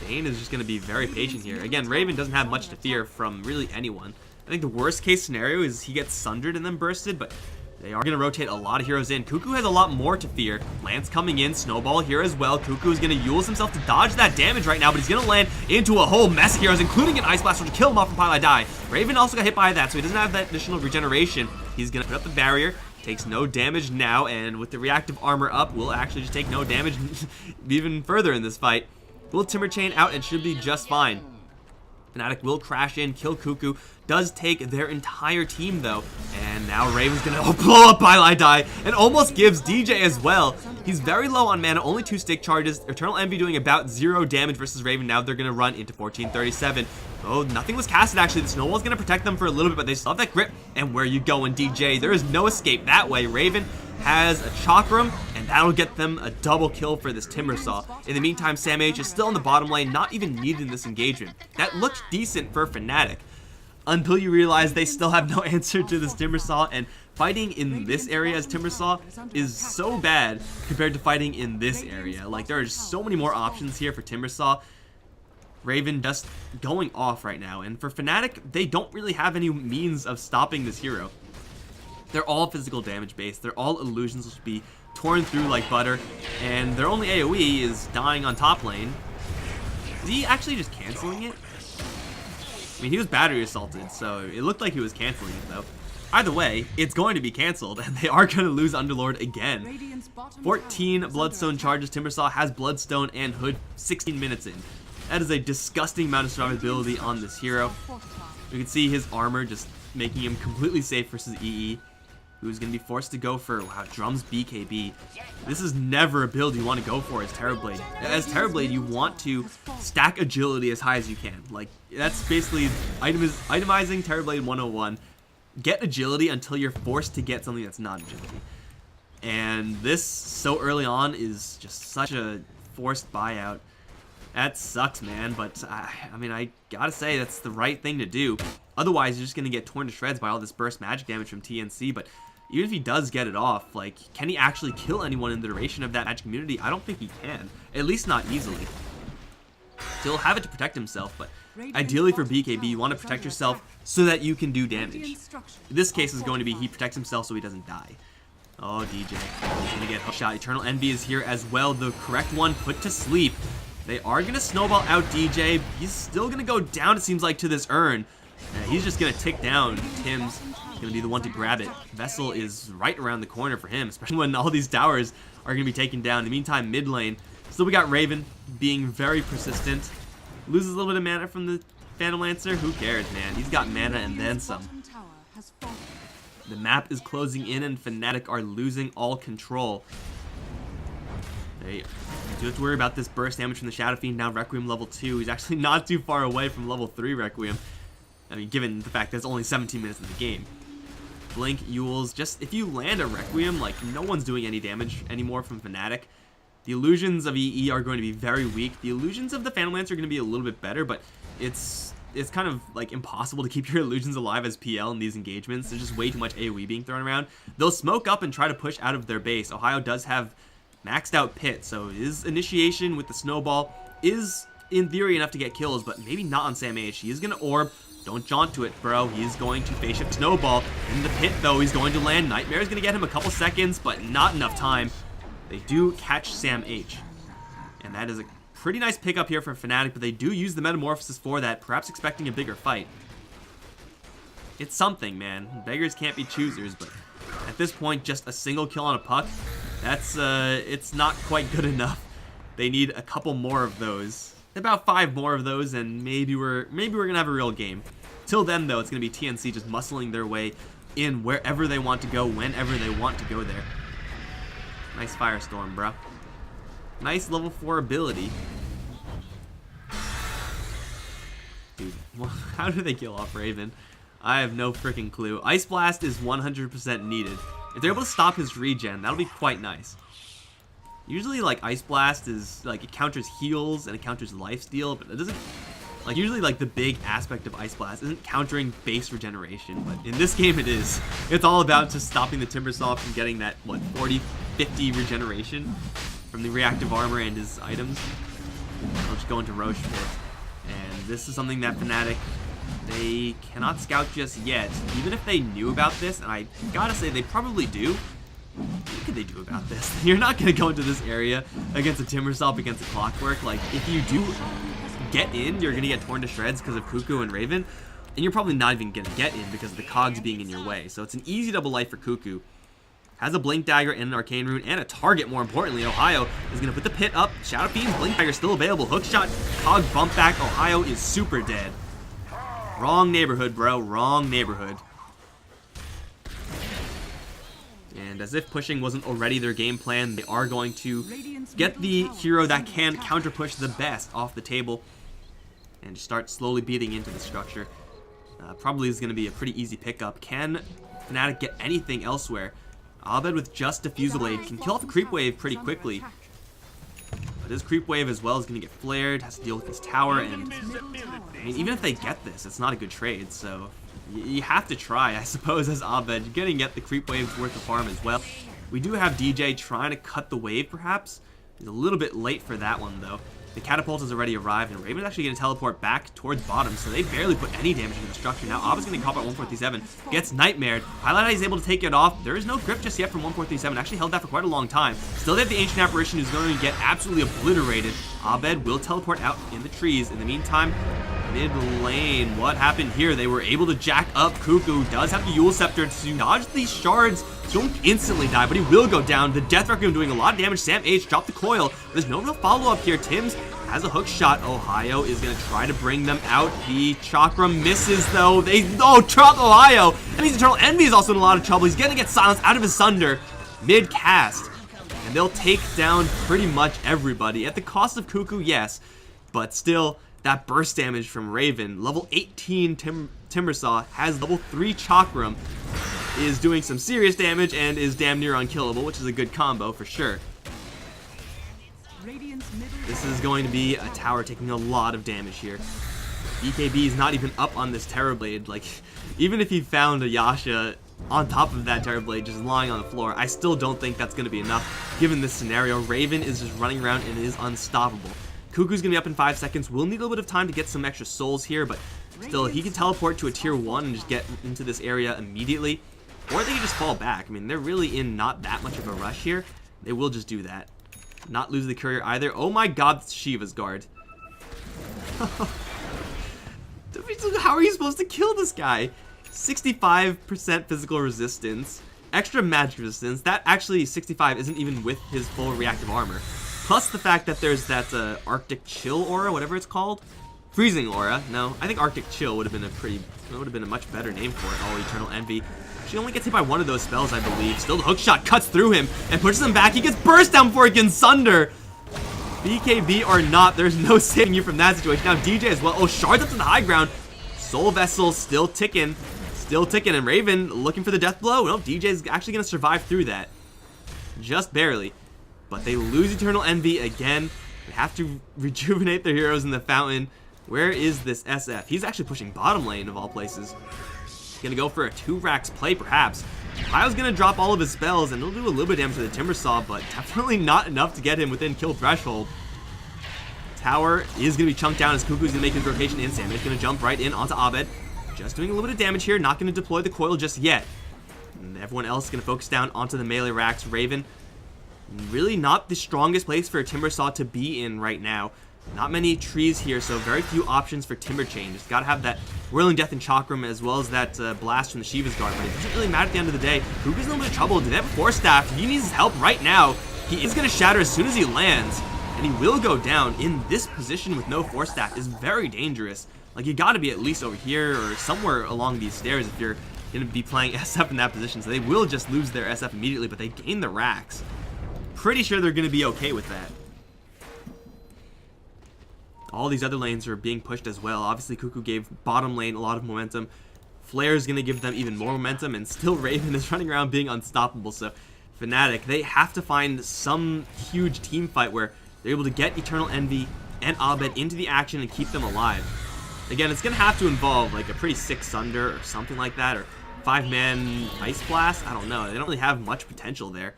Bane is just going to be very patient here. Again, Raven doesn't have much to fear from really anyone. I think the worst case scenario is he gets sundered and then bursted, but they are going to rotate a lot of heroes in. Cuckoo has a lot more to fear. Lance coming in, Snowball here as well. Cuckoo is going to use himself to dodge that damage right now, but he's going to land into a whole mess of heroes, including an Ice Blast, which will kill him off from Pylite Die. Raven also got hit by that, so he doesn't have that additional regeneration. He's going to put up the barrier, takes no damage now, and with the reactive armor up, will actually just take no damage even further in this fight. Will Timber Chain out and should be just fine. Fnatic will crash in, kill Cuckoo, does take their entire team though, and now Raven's gonna blow up Pylite Die and almost gives DJ as well He's very low on mana, only 2 stick charges. Eternal Envy doing about 0 damage versus Raven. Now they're going to run into 1437. Oh, nothing was casted actually. The snowball's going to protect them for a little bit, but they still have that grip. And where you going, DJ? There is no escape that way. Raven has a Chakram, and that'll get them a double kill for this Timbersaw. In the meantime, SamH is still in the bottom lane, not even needed in this engagement. That looked decent for Fnatic, until you realize they still have no answer to this Timbersaw, and fighting in this area as Timbersaw is so bad compared to fighting in this area. Like, there are just so many more options here for Timbersaw. Raven just going off right now, and for Fnatic, they don't really have any means of stopping this hero. They're all physical damage based, they're all illusions which will be torn through like butter, and their only AoE is dying on top lane. Is he actually just canceling it? I mean, he was battery assaulted, so it looked like he was canceling it though. Either way, it's going to be canceled, and they are going to lose Underlord again. 14 Bloodstone charges. Timbersaw has Bloodstone and Hood 16 minutes in. That is a disgusting amount of survivability on this hero. You can see his armor just making him completely safe versus EE, who's going to be forced to go for, wow, Drums BKB. This is never a build you want to go for as Terrorblade. As Terrorblade, you want to stack agility as high as you can. Like, that's basically itemizing Terrorblade 101. Get agility until you're forced to get something that's not agility. And this, so early on, is just such a forced buyout. That sucks, man, but I mean, I gotta say, that's the right thing to do. Otherwise, you're just gonna get torn to shreds by all this burst magic damage from TNC, but even if he does get it off, like, can he actually kill anyone in the duration of that magic immunity? I don't think he can. At least not easily. He'll have it to protect himself, but ideally for BKB, you want to protect yourself so that you can do damage. This case is going to be he protects himself so he doesn't die. Oh, DJ. He's going to get hookshot. Eternal Envy is here as well. The correct one put to sleep. They are going to snowball out DJ. He's still going to go down, it seems like, to this urn. He's just going to tick down. Tim's going to be the one to grab it. Vessel is right around the corner for him, especially when all these towers are going to be taken down. In the meantime, mid lane, still we got Raven being very persistent. Loses a little bit of mana from the Phantom Lancer. Who cares, man? He's got mana and then some. The map is closing in and Fnatic are losing all control. They do have to worry about this burst damage from the Shadow Fiend. Now Requiem level 2. He's actually not too far away from level 3 Requiem. I mean, given the fact that it's only 17 minutes in the game. Blink, Yules, just if you land a Requiem, like, no one's doing any damage anymore from Fnatic. The illusions of EE are going to be very weak. The illusions of the Phantom Lancer are going to be a little bit better, but it's kind of like impossible to keep your illusions alive as PL in these engagements. There's just way too much AoE being thrown around. They'll smoke up and try to push out of their base. Ohio does have maxed out Pit, so his initiation with the snowball is in theory enough to get kills, but maybe not on SamH. He is going to orb. Don't jaunt to it, bro. He's going to phase shift snowball. In the pit, though, he's going to land. Nightmare is going to get him a couple seconds, but not enough time. They do catch SamH, and that is a pretty nice pickup here for Fnatic, but they do use the Metamorphosis for that, perhaps expecting a bigger fight. It's something, man. Beggars can't be choosers, but at this point, just a single kill on a puck, that's, it's not quite good enough. They need a couple more of those. About 5 more of those, and maybe we're gonna have a real game. Till then, though, it's gonna be TNC just muscling their way in wherever they want to go, whenever they want to go there. Nice Firestorm, bro. Nice level 4 ability. Dude, well, how do they kill off Raven? I have no freaking clue. Ice Blast is 100% needed. If they're able to stop his regen, that'll be quite nice. Usually, like, Ice Blast is, like, it counters heals and it counters lifesteal, but it doesn't, like, usually, like, the big aspect of Ice Blast isn't countering base regeneration, but in this game it is. It's all about just stopping the Timbersaw from getting that, what, 40, 50 regeneration from the reactive armor and his items. I'll just go into Roche for it. And this is something that Fnatic, they cannot scout just yet. Even if they knew about this, and I gotta say they probably do, what could they do about this? You're not going to go into this area against a Timbersaw, against a Clockwork. Like, if you do get in, you're going to get torn to shreds because of Cuckoo and Raven. And you're probably not even going to get in because of the cogs being in your way. So it's an easy double life for Cuckoo. Has a Blink Dagger and an Arcane Rune and a target, more importantly. Ohio is going to put the pit up. Shadow Fiend's Blink Dagger still available. Hookshot, cog bump back. Ohio is super dead. Wrong neighborhood, bro. Wrong neighborhood. And as if pushing wasn't already their game plan, they are going to get the hero that can counter push the best off the table and just start slowly beating into the structure. Probably is going to be a pretty easy pickup. Can Fnatic get anything elsewhere? Abed with just Diffusal Blade can kill off a creep wave pretty quickly. But his creep wave as well is going to get flared, has to deal with this tower, and I mean, even if they get this, it's not a good trade, so you have to try, I suppose, as Abed. You're going to get the creep wave's worth of farm as well. We do have DJ trying to cut the wave, perhaps. He's a little bit late for that one, though. The catapult has already arrived, and Raven's actually going to teleport back towards bottom, so they barely put any damage into the structure. Now, Abed's going to cop at 1437, gets nightmared. Highlight is able to take it off. There is no grip just yet from 1437. Actually held that for quite a long time. Still, they have the Ancient Apparition, who's going to get absolutely obliterated. Abed will teleport out in the trees. In the meantime, mid lane, what happened here? They were able to jack up. Cuckoo does have the Yule Scepter to dodge these shards. Don't instantly die, but he will go down. The Death Requiem doing a lot of damage. Sam H dropped the coil. There's no real follow-up here. Tim's has a hook shot. Ohio is going to try to bring them out. The chakra misses, though. Drop Ohio. That means Eternal Envy is also in a lot of trouble. He's going to get silenced out of his Sunder mid-cast. And they'll take down pretty much everybody. At the cost of Cuckoo, yes. But still, that burst damage from Raven. Level 18 Timbersaw has level 3 Chakram. Is doing some serious damage and is damn near unkillable, which is a good combo for sure. This is going to be a tower taking a lot of damage here. BKB is not even up on this Terrorblade. Like, even if he found a Yasha on top of that Terrorblade just lying on the floor, I still don't think that's going to be enough given this scenario. Raven is just running around and is unstoppable. Cuckoo's going to be up in 5 seconds. We'll need a little bit of time to get some extra souls here, but still, he can teleport to a tier 1 and just get into this area immediately. Or they can just fall back. I mean, they're really in not that much of a rush here. They will just do that. Not lose the courier either. Oh my god, it's Shiva's guard. How are you supposed to kill this guy? 65% physical resistance. Extra magic resistance. That actually, 65 isn't even with his full reactive armor. Plus the fact that there's that Arctic Chill aura, whatever it's called. Freezing aura. No, I think Arctic Chill would have been a much better name for it. Oh, Eternal Envy. She only gets hit by one of those spells, I believe. Still, the hook shot cuts through him and pushes him back. He gets burst down before he can Sunder. BKB or not, there's no saving you from that situation. Now DJ as well. Oh, shards up to the high ground. Soul Vessel still ticking. And Raven looking for the death blow. No, DJ's actually going to survive through that. Just barely. But they lose Eternal Envy again. They have to rejuvenate their heroes in the fountain. Where is this SF? He's actually pushing bottom lane of all places. Gonna go for a 2 racks play, perhaps. Ohio's gonna drop all of his spells, and he'll do a little bit of damage to the Timbersaw, but definitely not enough to get him within kill threshold. Tower is gonna be chunked down as Cuckoo's gonna make his rotation in. Sam is gonna jump right in onto Abed. Just doing a little bit of damage here, not gonna deploy the coil just yet. And everyone else is gonna focus down onto the melee racks. Raven, really not the strongest place for a Timbersaw to be in right now. Not many trees here, so very few options for Timber Chain. Just gotta have that Whirling Death and Chakram as well as that blast from the Shiva's Guard. But it doesn't really matter at the end of the day. Cuckoo's in a little bit of trouble. They have a Force Staff. He needs his help right now. He is gonna shatter as soon as he lands, and he will go down. In this position with no Force Staff is very dangerous. Like, you gotta be at least over here or somewhere along these stairs if you're gonna be playing SF in that position. So they will just lose their SF immediately, but they gain the racks. Pretty sure they're gonna be okay with that. All these other lanes are being pushed as well. Obviously, Cuckoo gave bottom lane a lot of momentum. Flare's going to give them even more momentum, and still Raven is running around being unstoppable. So, Fnatic, they have to find some huge team fight where they're able to get Eternal Envy and Abed into the action and keep them alive. Again, it's going to have to involve like a pretty sick Sunder or something like that, or 5-man Ice Blast. I don't know. They don't really have much potential there.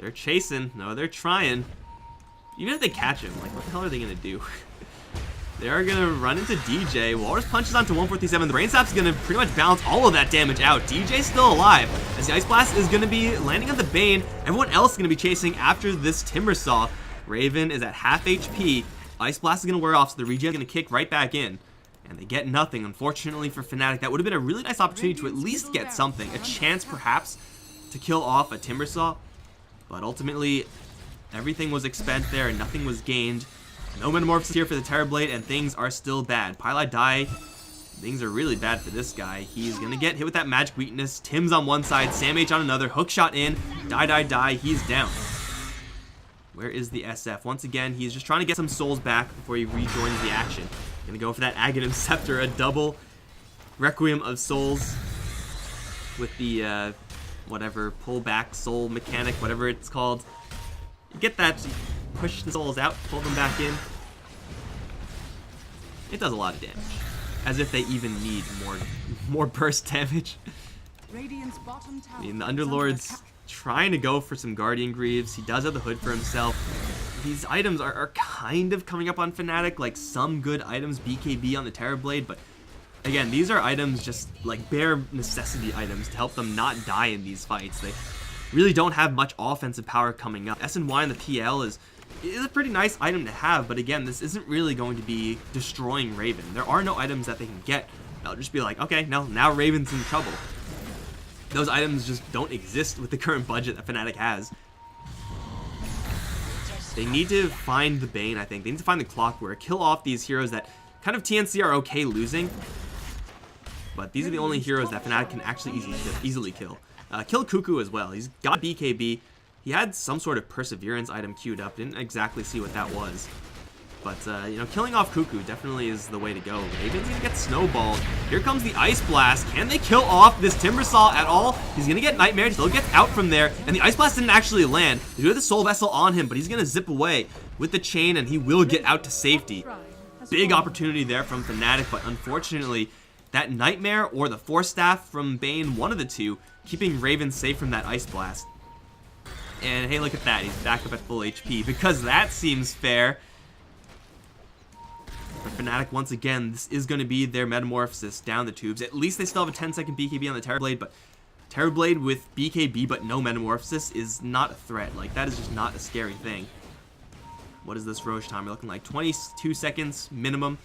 They're chasing. No, they're trying. Even if they catch him, like, what the hell are they going to do? They are going to run into DJ. Walrus punches onto 147. The Brain Sap's going to pretty much balance all of that damage out. DJ's still alive, as the Ice Blast is going to be landing on the Bane. Everyone else is going to be chasing after this Timbersaw. Raven is at half HP. Ice Blast is going to wear off, so the regen is going to kick right back in. And they get nothing, unfortunately, for Fnatic. That would have been a really nice opportunity to at least get something. A chance, perhaps, to kill off a Timbersaw. But ultimately, everything was expended there and nothing was gained. No Metamorphosis here for the Terrorblade, and things are still bad. Pylai Die things are really bad for this guy. He's going to get hit with that magic weakness. Tim's on one side, Sam H on another. Hook shot in. Die. He's down. Where is the SF? Once again, he's just trying to get some souls back before he rejoins the action. Going to go for that Aghanim Scepter, a double Requiem of Souls with the, whatever, pullback soul mechanic, whatever it's called. You get that, you push the souls out, pull them back in. It does a lot of damage. As if they even need more burst damage. Radiant's bottom tower I mean, the Underlord's trying to go for some Guardian Greaves. He does have the hood for himself. These items are kind of coming up on Fnatic, like some good items, BKB on the Terrorblade, but again, these are items just like bare necessity items to help them not die in these fights. They really don't have much offensive power coming up. SNY in the PL is a pretty nice item to have, but again, this isn't really going to be destroying Raven. There are no items that they can get that'll just be like, okay, now Raven's in trouble. Those items just don't exist with the current budget that Fnatic has. They need to find the Bane, I think. They need to find the Clockwork, kill off these heroes that kind of TNC are okay losing. But these are the only heroes that Fnatic can actually easily kill. Kill Cuckoo as well. He's got BKB. He had some sort of Perseverance item queued up. Didn't exactly see what that was. But, you know, killing off Cuckoo definitely is the way to go. Raven's gonna get snowballed. Here comes the Ice Blast. Can they kill off this Timbersaw at all? He's gonna get Nightmare. Still gets out from there. And the Ice Blast didn't actually land. They do have the Soul Vessel on him, but he's gonna zip away with the chain, and he will get out to safety. Big opportunity there from Fnatic, but unfortunately, that Nightmare or the Force Staff from Bane, one of the two, keeping Raven safe from that Ice Blast. And hey, look at that. He's back up at full HP, because that seems fair. For Fnatic, once again, this is going to be their Metamorphosis down the tubes. At least they still have a 10-second BKB on the Terrorblade, but Terrorblade with BKB but no Metamorphosis is not a threat. Like, that is just not a scary thing. What is this Roche timer looking like? 22 seconds minimum.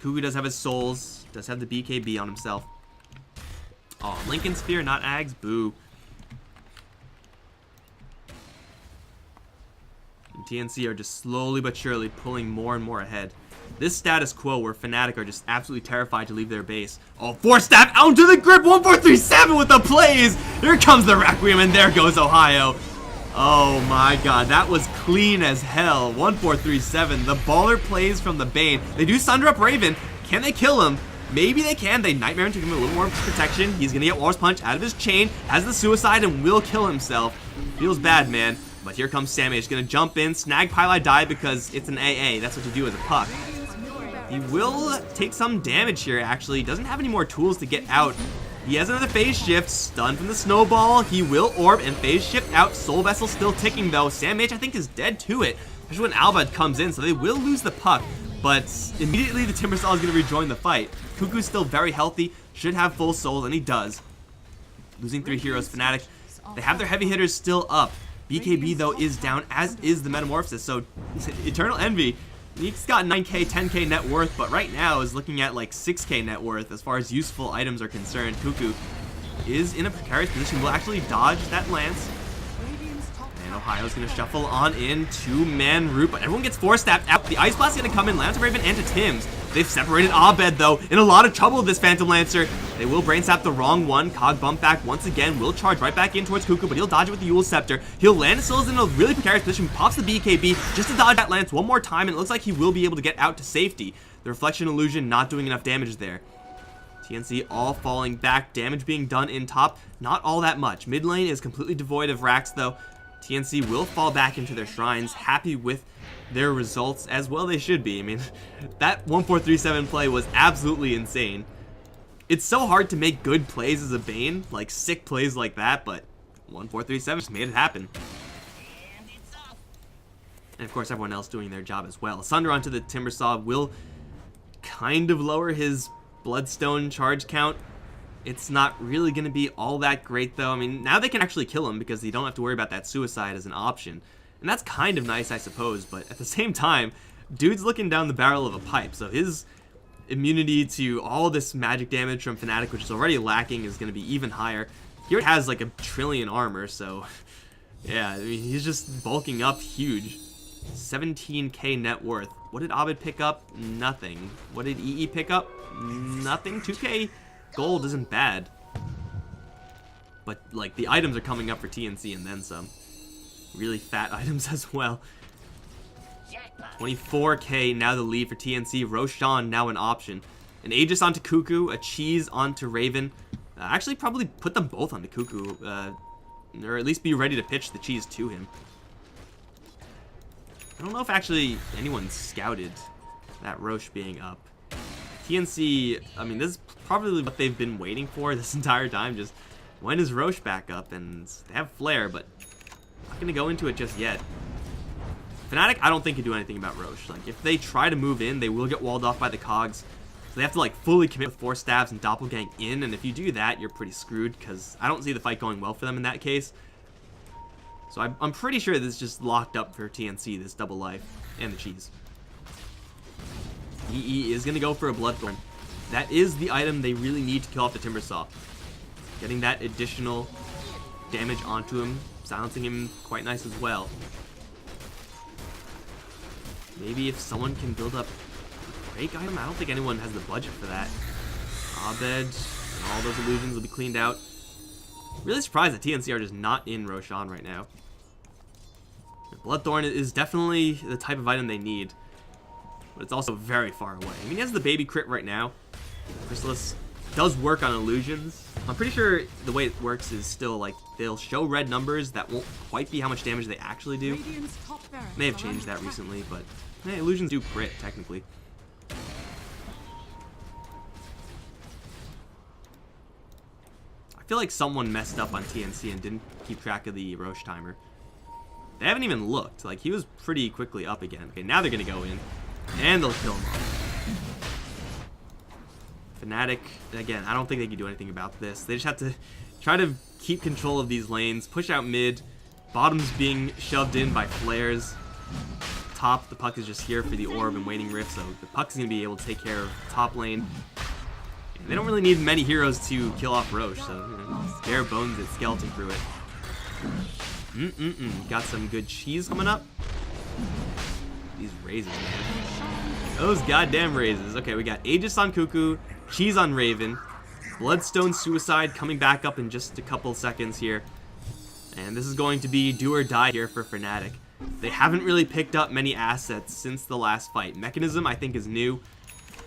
Kugu does have his souls, does have the BKB on himself. Oh, Lincoln Sphere, not Ags. Boo. And TNC are just slowly but surely pulling more and more ahead. This status quo where Fnatic are just absolutely terrified to leave their base. Oh, Force Staff out into the grip. 1437 with the plays. Here comes the Requiem, and there goes Ohio. Oh my god, that was clean as hell. 1437. The baller plays from the Bane. They do sunder up Raven. Can they kill him? Maybe they can. They Nightmare to give him a little more protection. He's gonna get Walrus Punch out of his chain, has the suicide, and will kill himself. Feels bad, man. But here comes Sammy. He's gonna jump in, snag Pylai die because it's an AA. That's what you do as a puck. He will take some damage here, actually. He doesn't have any more tools to get out. He has another phase shift, stun from the snowball. He will orb and phase shift out. Soul Vessel still ticking though. Sam H, I think, is dead to it, especially when Alba comes in, so they will lose the puck. But immediately the Timbersaw is going to rejoin the fight. Cuckoo's still very healthy, should have full souls, and he does. Losing 3 heroes, Fnatic. They have their heavy hitters still up. BKB though is down, as is the Metamorphosis. So Eternal Envy, he's got 9k, 10k net worth, but right now is looking at like 6k net worth as far as useful items are concerned. Cuckoo is in a precarious position, will actually dodge that lance. And Ohio's going to shuffle on in, 2-man root, but everyone gets Force Staffed out. The Ice Blast is going to come in, lands Raven and to Tim's. They've separated Abed though, in a lot of trouble with this Phantom Lancer. They will brain sap the wrong one. Cog bump back once again, will charge right back in towards Cuckoo, but he'll dodge it with the Yule Scepter. He'll land his souls in a really precarious position, pops the BKB just to dodge that lance one more time, and it looks like he will be able to get out to safety. The Reflection Illusion not doing enough damage there. TNC all falling back, damage being done in top, not all that much. Mid lane is completely devoid of racks though. TNC will fall back into their shrines, happy with their results, as well they should be. I mean, that 1437 play was absolutely insane. It's so hard to make good plays as a Bane, like sick plays like that, but 1437 just made it happen. And of course everyone else doing their job as well. Sunder onto the Timbersaw will kind of lower his Bloodstone charge count. It's not really going to be all that great though. I mean, now they can actually kill him because they don't have to worry about that suicide as an option. And that's kind of nice, I suppose, but at the same time, dude's looking down the barrel of a pipe, so his immunity to all this magic damage from Fnatic, which is already lacking, is going to be even higher. Here it has like 1 trillion armor, so yeah, I mean, he's just bulking up huge. 17k net worth. What did Abed pick up? Nothing. What did EE pick up? Nothing. 2k gold isn't bad. But, like, the items are coming up for TNC and then some. Really fat items as well. 24k now the lead for TNC. Roshan now an option. An Aegis onto Cuckoo, a Cheese onto Raven. Actually, probably put them both onto Cuckoo. Or at least be ready to pitch the Cheese to him. I don't know if actually anyone scouted that Roche being up. TNC, I mean, this is probably what they've been waiting for this entire time. Just, when is Roche back up? And they have Flare, but I'm not going to go into it just yet. Fnatic, I don't think can do anything about Roche. Like, if they try to move in, they will get walled off by the Cogs. So they have to, like, fully commit with 4 stabs and doppelgang in. And if you do that, you're pretty screwed, because I don't see the fight going well for them in that case. So I'm pretty sure this is just locked up for TNC, this double life, and the Cheese. EE is going to go for a Bloodthorn. That is the item they really need to kill off the Timbersaw. Getting that additional damage onto him, silencing him quite nice as well. Maybe if someone can build up a break item? I don't think anyone has the budget for that. Abed, and all those illusions will be cleaned out. Really surprised that TNC are just not in Roshan right now. Bloodthorn is definitely the type of item they need, but it's also very far away. I mean, he has the baby crit right now. Chrysalis does work on illusions. I'm pretty sure the way it works is still, like, they'll show red numbers that won't quite be how much damage they actually do. May have changed that recently, but hey, illusions do crit, technically. I feel like someone messed up on TNC and didn't keep track of the Roche timer. They haven't even looked. Like, he was pretty quickly up again. Okay, now they're going to go in. And they'll kill him off. Fnatic, again, I don't think they can do anything about this. They just have to try to keep control of these lanes. Push out mid. Bottom's being shoved in by flares. Top, the puck is just here for the orb and waiting rift. So the puck is going to be able to take care of the top lane. They don't really need many heroes to kill off Roche, so bare bones at skeleton through it. Got some good cheese coming up. These raises, man. Those goddamn raises. Okay, we got Aegis on Cuckoo, cheese on Raven, Bloodstone Suicide coming back up in just a couple seconds here. And this is going to be do or die here for Fnatic. They haven't really picked up many assets since the last fight. Mechanism, I think, is new.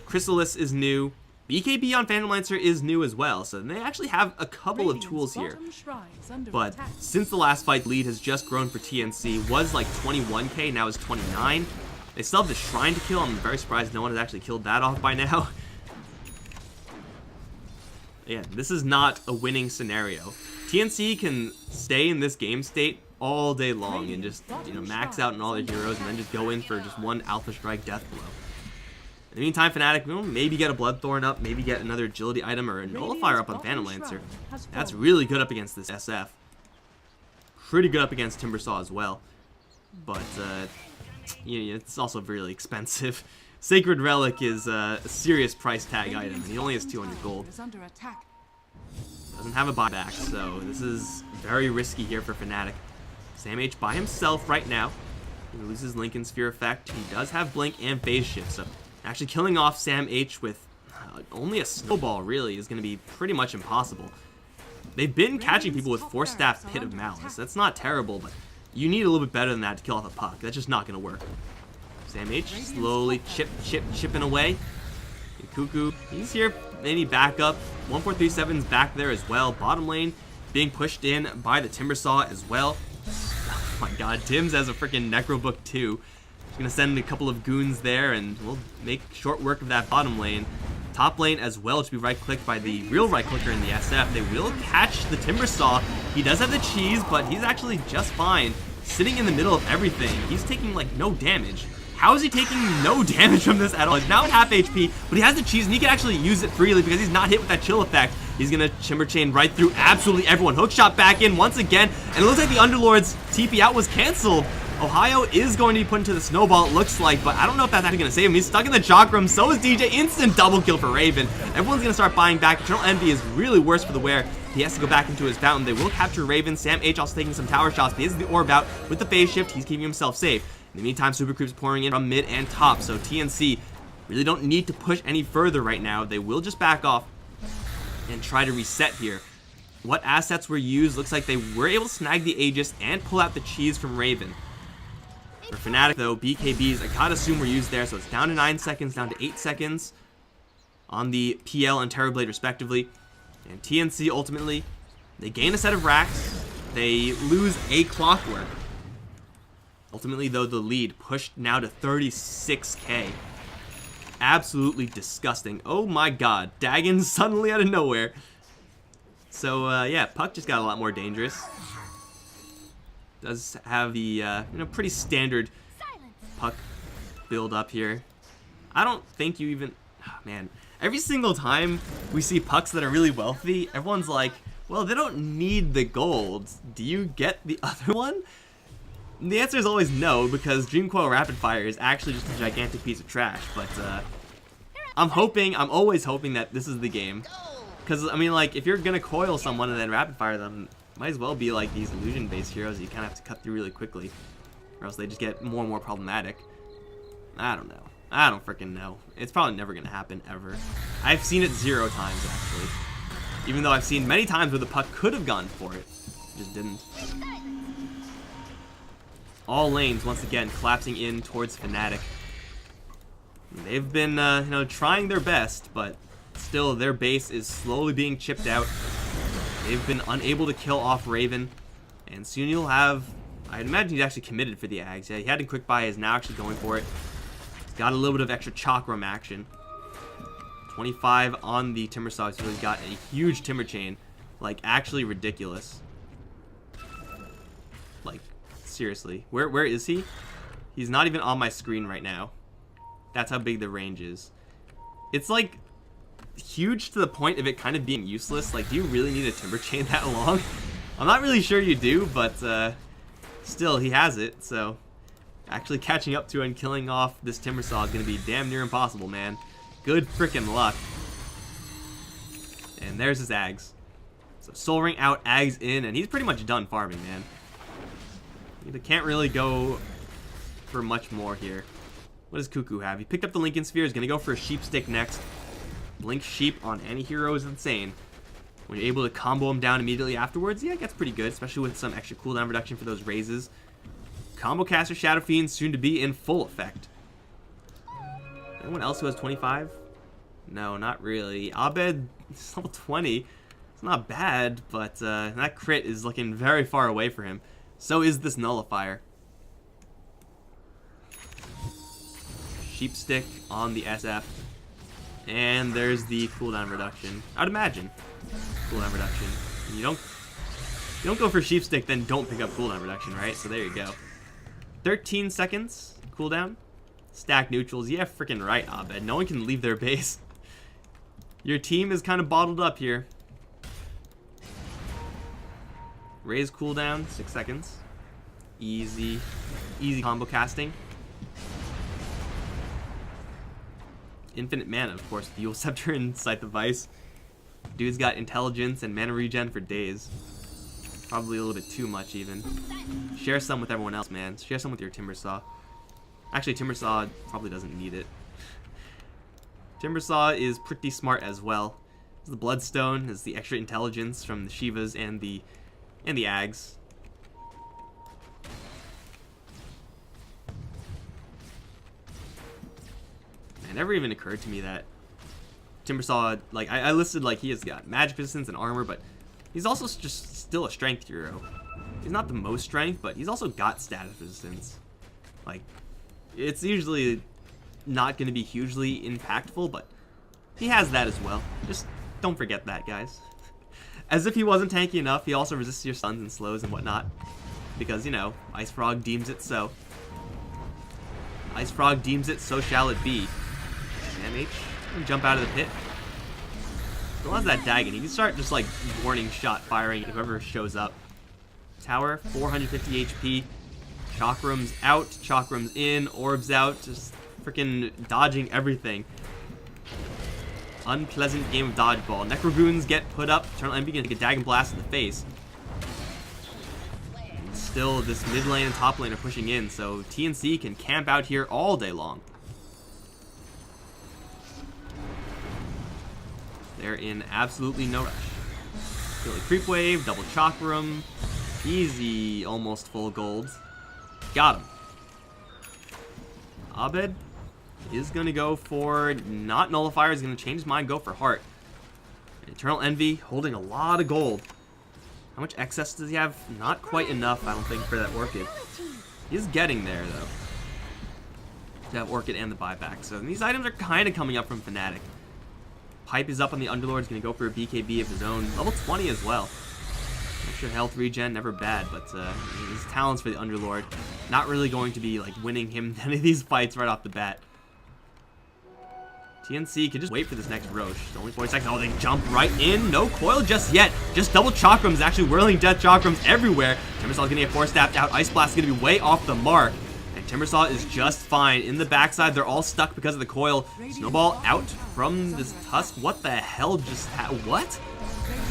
Chrysalis is new. BKB on Phantom Lancer is new as well, so they actually have a couple of tools here. But since the last fight, lead has just grown for TNC. Was like 21k, now is 29. They still have the Shrine to kill. I'm very surprised no one has actually killed that off by now. Yeah, this is not a winning scenario. TNC can stay in this game state all day long and just, you know, max out on all their heroes and then just go in for just one Alpha Strike death blow. In the meantime, Fnatic will maybe get a Bloodthorn up, maybe get another agility item or a Nullifier up on Phantom Lancer. That's really good up against this SF. Pretty good up against Timbersaw as well. But, you know, it's also really expensive. Sacred Relic is a serious price tag item, and he only has 200 gold. Doesn't have a buyback, so this is very risky here for Fnatic. Sam H by himself right now. He loses Lincoln's Sphere effect. He does have Blink and Phase Shift, so actually killing off Sam H with only a snowball really is going to be pretty much impossible. They've been catching people with 4-staff Pit of Malice. That's not terrible, but you need a little bit better than that to kill off a puck. That's just not going to work. Sam H slowly chipping away. And Cuckoo, he's here, maybe back up. 1437's back there as well. Bottom lane being pushed in by the Timbersaw as well. Oh my god, Tim's has a freaking Necro Book too. Gonna send a couple of goons there and we'll make short work of that bottom lane. Top lane as well to be right-clicked by the real right-clicker in the SF. They will catch the Timbersaw. He does have the cheese, but he's actually just fine. Sitting in the middle of everything. He's taking, like, no damage. How is he taking no damage from this at all? He's now at half HP, but he has the cheese and he can actually use it freely because he's not hit with that chill effect. He's gonna Timber Chain right through absolutely everyone. Hookshot back in once again, and it looks like the Underlord's TP out was canceled. Ohio is going to be put into the snowball, it looks like, but I don't know if that's actually going to save him. He's stuck in the Chakram, so is DJ. Instant double kill for Raven. Everyone's going to start buying back. Eternal Envy is really worse for the wear. He has to go back into his fountain. They will capture Raven. Sam H also taking some tower shots, but he has the orb out with the phase shift. He's keeping himself safe. In the meantime, super creeps pouring in from mid and top, so TNC really don't need to push any further right now. They will just back off and try to reset here. What assets were used? Looks like they were able to snag the Aegis and pull out the cheese from Raven. For Fnatic, though, BKBs, I gotta assume were used there, so it's down to 9 seconds, down to 8 seconds on the PL and Terrorblade, respectively. And TNC, ultimately, they gain a set of racks. They lose a Clockwork. Ultimately, though, the lead pushed now to 36k. Absolutely disgusting. Oh my god. Dagon suddenly out of nowhere. So, yeah, Puck just got a lot more dangerous. Does have the, pretty standard Puck build up here. I don't think you even... Oh, man. Every single time we see Pucks that are really wealthy, everyone's like, well, they don't need the gold. Do you get the other one? And the answer is always no, because Dream Coil Rapid Fire is actually just a gigantic piece of trash. But I'm always hoping that this is the game. Because, I mean, like, if you're going to coil someone and then Rapid Fire them, might as well be like these illusion-based heroes you kind of have to cut through really quickly. Or else they just get more and more problematic. I don't know. I don't freaking know. It's probably never going to happen, ever. I've seen it 0 times, actually. Even though I've seen many times where the Puck could have gone for it. Just didn't. All lanes, once again, collapsing in towards Fnatic. They've been, trying their best, but still their base is slowly being chipped out. They've been unable to kill off Raven. And soon you'll have... I'd imagine he's actually committed for the Ags. Yeah, he had to quick buy, is now actually going for it. He's got a little bit of extra Chakram action. 25 on the Timber Saw. So he's got a huge Timber Chain. Like, actually ridiculous. Like, seriously. Where is he? He's not even on my screen right now. That's how big the range is. It's like huge to the point of it kind of being useless. Like, do you really need a Timber Chain that long? I'm not really sure you do, but still, he has it, so actually catching up to and killing off this Timber Saw is going to be damn near impossible, man. Good freaking luck. And there's his Ags. So Soul Ring out, Ags in, and he's pretty much done farming, man. He can't really go for much more here. What does Cuckoo have? He picked up the Lincoln Sphere. He's going to go for a Sheep Stick next. Blink Sheep on any hero is insane. When you're able to combo him down immediately afterwards, yeah, it gets pretty good, especially with some extra cooldown reduction for those raises. Combo Caster Shadow Fiend soon to be in full effect. Anyone else who has 25? No, not really. Abed is level 20. It's not bad, but that crit is looking very far away for him. So is this Nullifier. Sheep Stick on the SF. And there's the cooldown reduction. I'd imagine. Cooldown reduction. You don't go for Sheep Stick, then don't pick up cooldown reduction, right? So there you go. 13 seconds cooldown. Stack neutrals. Yeah, freaking right, Abed. No one can leave their base. Your team is kind of bottled up here. Raise cooldown, 6 seconds. Easy combo casting. Infinite mana, of course. Dual Scepter and Scythe of Vice. Dude's got intelligence and mana regen for days. Probably a little bit too much, even. Share some with everyone else, man. Share some with your Timber Saw. Actually, Timber Saw probably doesn't need it. Timber Saw is pretty smart as well. The Bloodstone is the extra intelligence from the Shivas and the Ags. It never even occurred to me that Timber Saw, like, I listed, like, he has got magic resistance and armor, but he's also just still a strength hero. He's not the most strength, but he's also got status resistance. Like, it's usually not going to be hugely impactful, but he has that as well. Just don't forget that, guys. As if he wasn't tanky enough, he also resists your stuns and slows and whatnot. Because, you know, Ice Frog deems it so. Ice Frog deems it, so shall it be. MH, jump out of the pit. Still has that Dagon. He can start just like warning shot firing at whoever shows up. Tower, 450 HP. Chakram's out, Chakram's in, Orb's out. Just freaking dodging everything. Unpleasant game of dodgeball. Necrogoons get put up. Eternal Envy gonna take a Dagon Blast in the face. still this mid lane and top lane are pushing in, so TNC can camp out here all day long. They're in absolutely no rush. Silly creep wave, double chakram, easy, almost full gold. Got him. Abed is gonna go for not nullifier, is gonna change his mind, go for heart. Eternal Envy holding a lot of gold. How much excess does he have? Not quite enough, I don't think, for that Orchid. He's getting there, though, to have Orchid and the buyback. So these items are kind of coming up from Fnatic. Pipe is up on the Underlord. He's going to go for a BKB of his own. Level 20 as well. Extra health regen, never bad, but his talents for the Underlord, not really going to be like winning him any of these fights right off the bat. TNC can just wait for this next Roche. It's only 40 seconds. Oh, they jump right in. No coil just yet. Just double chakrams, actually whirling death chakrams everywhere. Timbersaw's gonna get 4-staffed out. Ice Blast is gonna be way off the mark. And Timbersaw is just fine. In the backside, they're all stuck because of the coil. Snowball out from this Tusk. What the hell just what?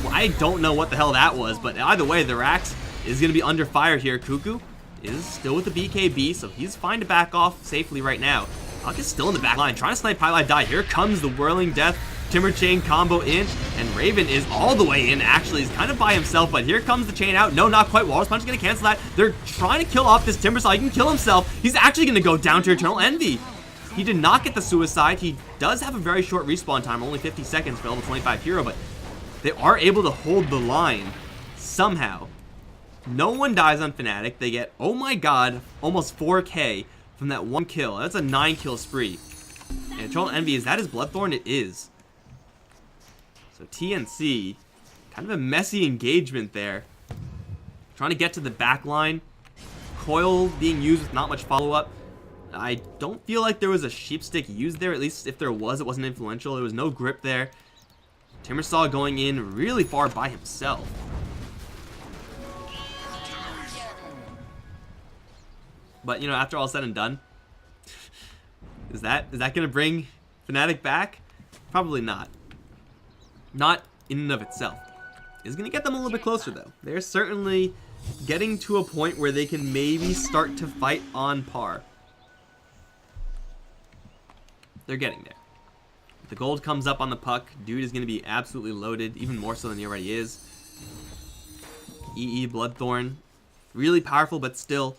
Well, I don't know what the hell that was, but either way, the Rax is gonna be under fire here. Cuckoo is still with the BKB, so he's fine to back off safely right now. Puck is still in the back line, trying to snipe Highlight Die. Here comes the Whirling Death Timber Chain combo in, and Raven is all the way in, actually. He's kind of by himself, but here comes the chain out. No, not quite. Walrus Punch is going to cancel that. They're trying to kill off this Timbersaw. He can kill himself. He's actually going to go down to Eternal Envy. He did not get the suicide. He does have a very short respawn time, only 50 seconds for level 25 hero, but they are able to hold the line somehow. No one dies on Fnatic. They get, oh my god, almost 4k from that one kill. That's a 9-kill spree. And Eternal Envy, is that his Bloodthorn? It is. So TNC, kind of a messy engagement there. Trying to get to the back line. Coil being used with not much follow-up. I don't feel like there was a sheep stick used there. At least if there was, it wasn't influential. There was no grip there. Timbersaw going in really far by himself. But, you know, after all said and done, is that going to bring Fnatic back? Probably not. Not in and of itself. It's going to get them a little bit closer, though. They're certainly getting to a point where they can maybe start to fight on par. They're getting there. If the gold comes up on the puck, dude is going to be absolutely loaded, even more so than he already is. EE Bloodthorn, really powerful, but still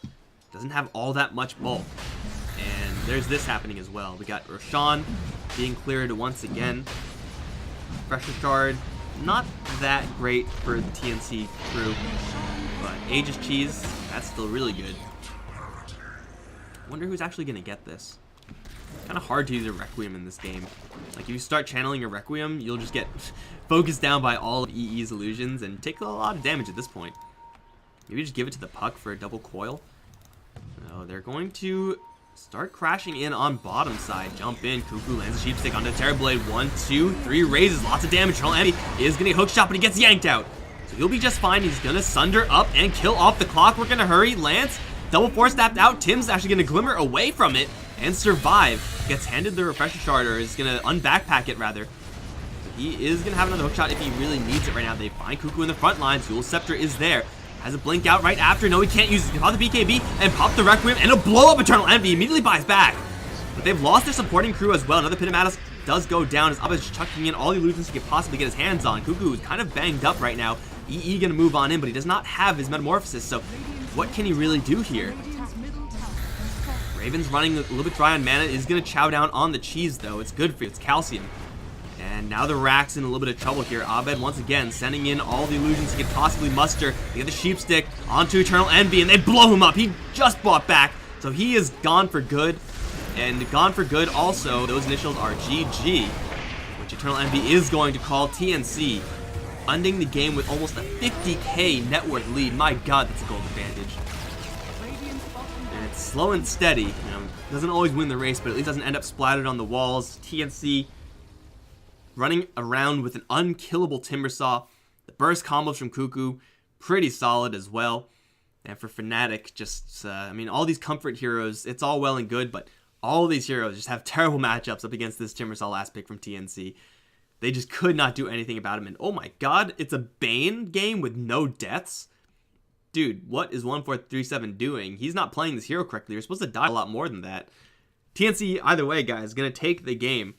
doesn't have all that much bulk. And there's this happening as well. We got Roshan being cleared once again. Pressure Shard, not that great for the TNC crew, but Aegis Cheese, that's still really good. Wonder who's actually going to get this. Kind of hard to use a Requiem in this game. Like, if you start channeling a Requiem, you'll just get focused down by all of EE's illusions and take a lot of damage at this point. Maybe just give it to the puck for a double coil. No, they're going to start crashing in on bottom side. Jump in. Cuckoo lands a sheep stick onto Terrorblade. 1, 2, 3 raises. Lots of damage. Eternal Envy is going to get hook shot, but he gets yanked out. So he'll be just fine. He's going to sunder up and kill off the clock. We're going to hurry. Lance, double 4-staffed out. Tim's actually going to glimmer away from it and survive. Gets handed the refresher shard, or is going to unbackpack it rather. He is going to have another hook shot if he really needs it right now. They find Cuckoo in the front line. Dual Scepter is there. Has a blink out right after. No, he can't use it. He can pop the BKB and pop the Requiem, and it'll blow up Eternal Envy. Immediately buys back. But they've lost their supporting crew as well. Another Pitamatus does go down as Abba's chucking in all the illusions he could possibly get his hands on. Cuckoo is kind of banged up right now. EE gonna move on in, but he does not have his Metamorphosis, so what can he really do here? Raven's running a little bit dry on mana. Is gonna chow down on the cheese though. It's good for you. It's calcium. And now the Rack's in a little bit of trouble here. Abed once again sending in all the illusions he could possibly muster. They get the sheep stick onto Eternal Envy and they blow him up. He just bought back. So he is gone for good. And gone for good also, those initials are GG, which Eternal Envy is going to call TNC, ending the game with almost a 50k net worth lead. My god, that's a gold advantage. And it's slow and steady. You know, doesn't always win the race, but at least doesn't end up splattered on the walls. TNC running around with an unkillable Timbersaw. The burst combos from Cuckoo, pretty solid as well. And for Fnatic, just, I mean, all these comfort heroes, it's all well and good, but all these heroes just have terrible matchups up against this Timbersaw last pick from TNC. They just could not do anything about him. And oh my god, it's a Bane game with no deaths? dude, what is 1437 doing? He's not playing this hero correctly. You're supposed to die a lot more than that. TNC, either way, guys, going to take the game.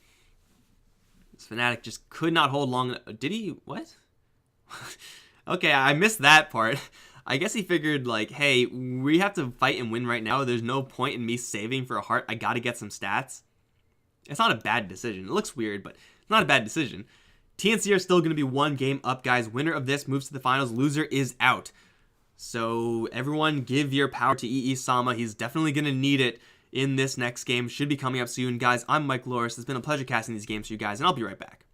This Fnatic just could not hold long. Did he? What? Okay, I missed that part. I guess he figured, like, hey, we have to fight and win right now. There's no point in me saving for a heart. I got to get some stats. It's not a bad decision. It looks weird, but it's not a bad decision. TNC are still going to be one game up, guys. Winner of this moves to the finals. Loser is out. So everyone give your power to EE Sama. He's definitely going to need it in this next game. Should be coming up soon. Guys, I'm Mike Loris. It's been a pleasure casting these games for you guys, and I'll be right back.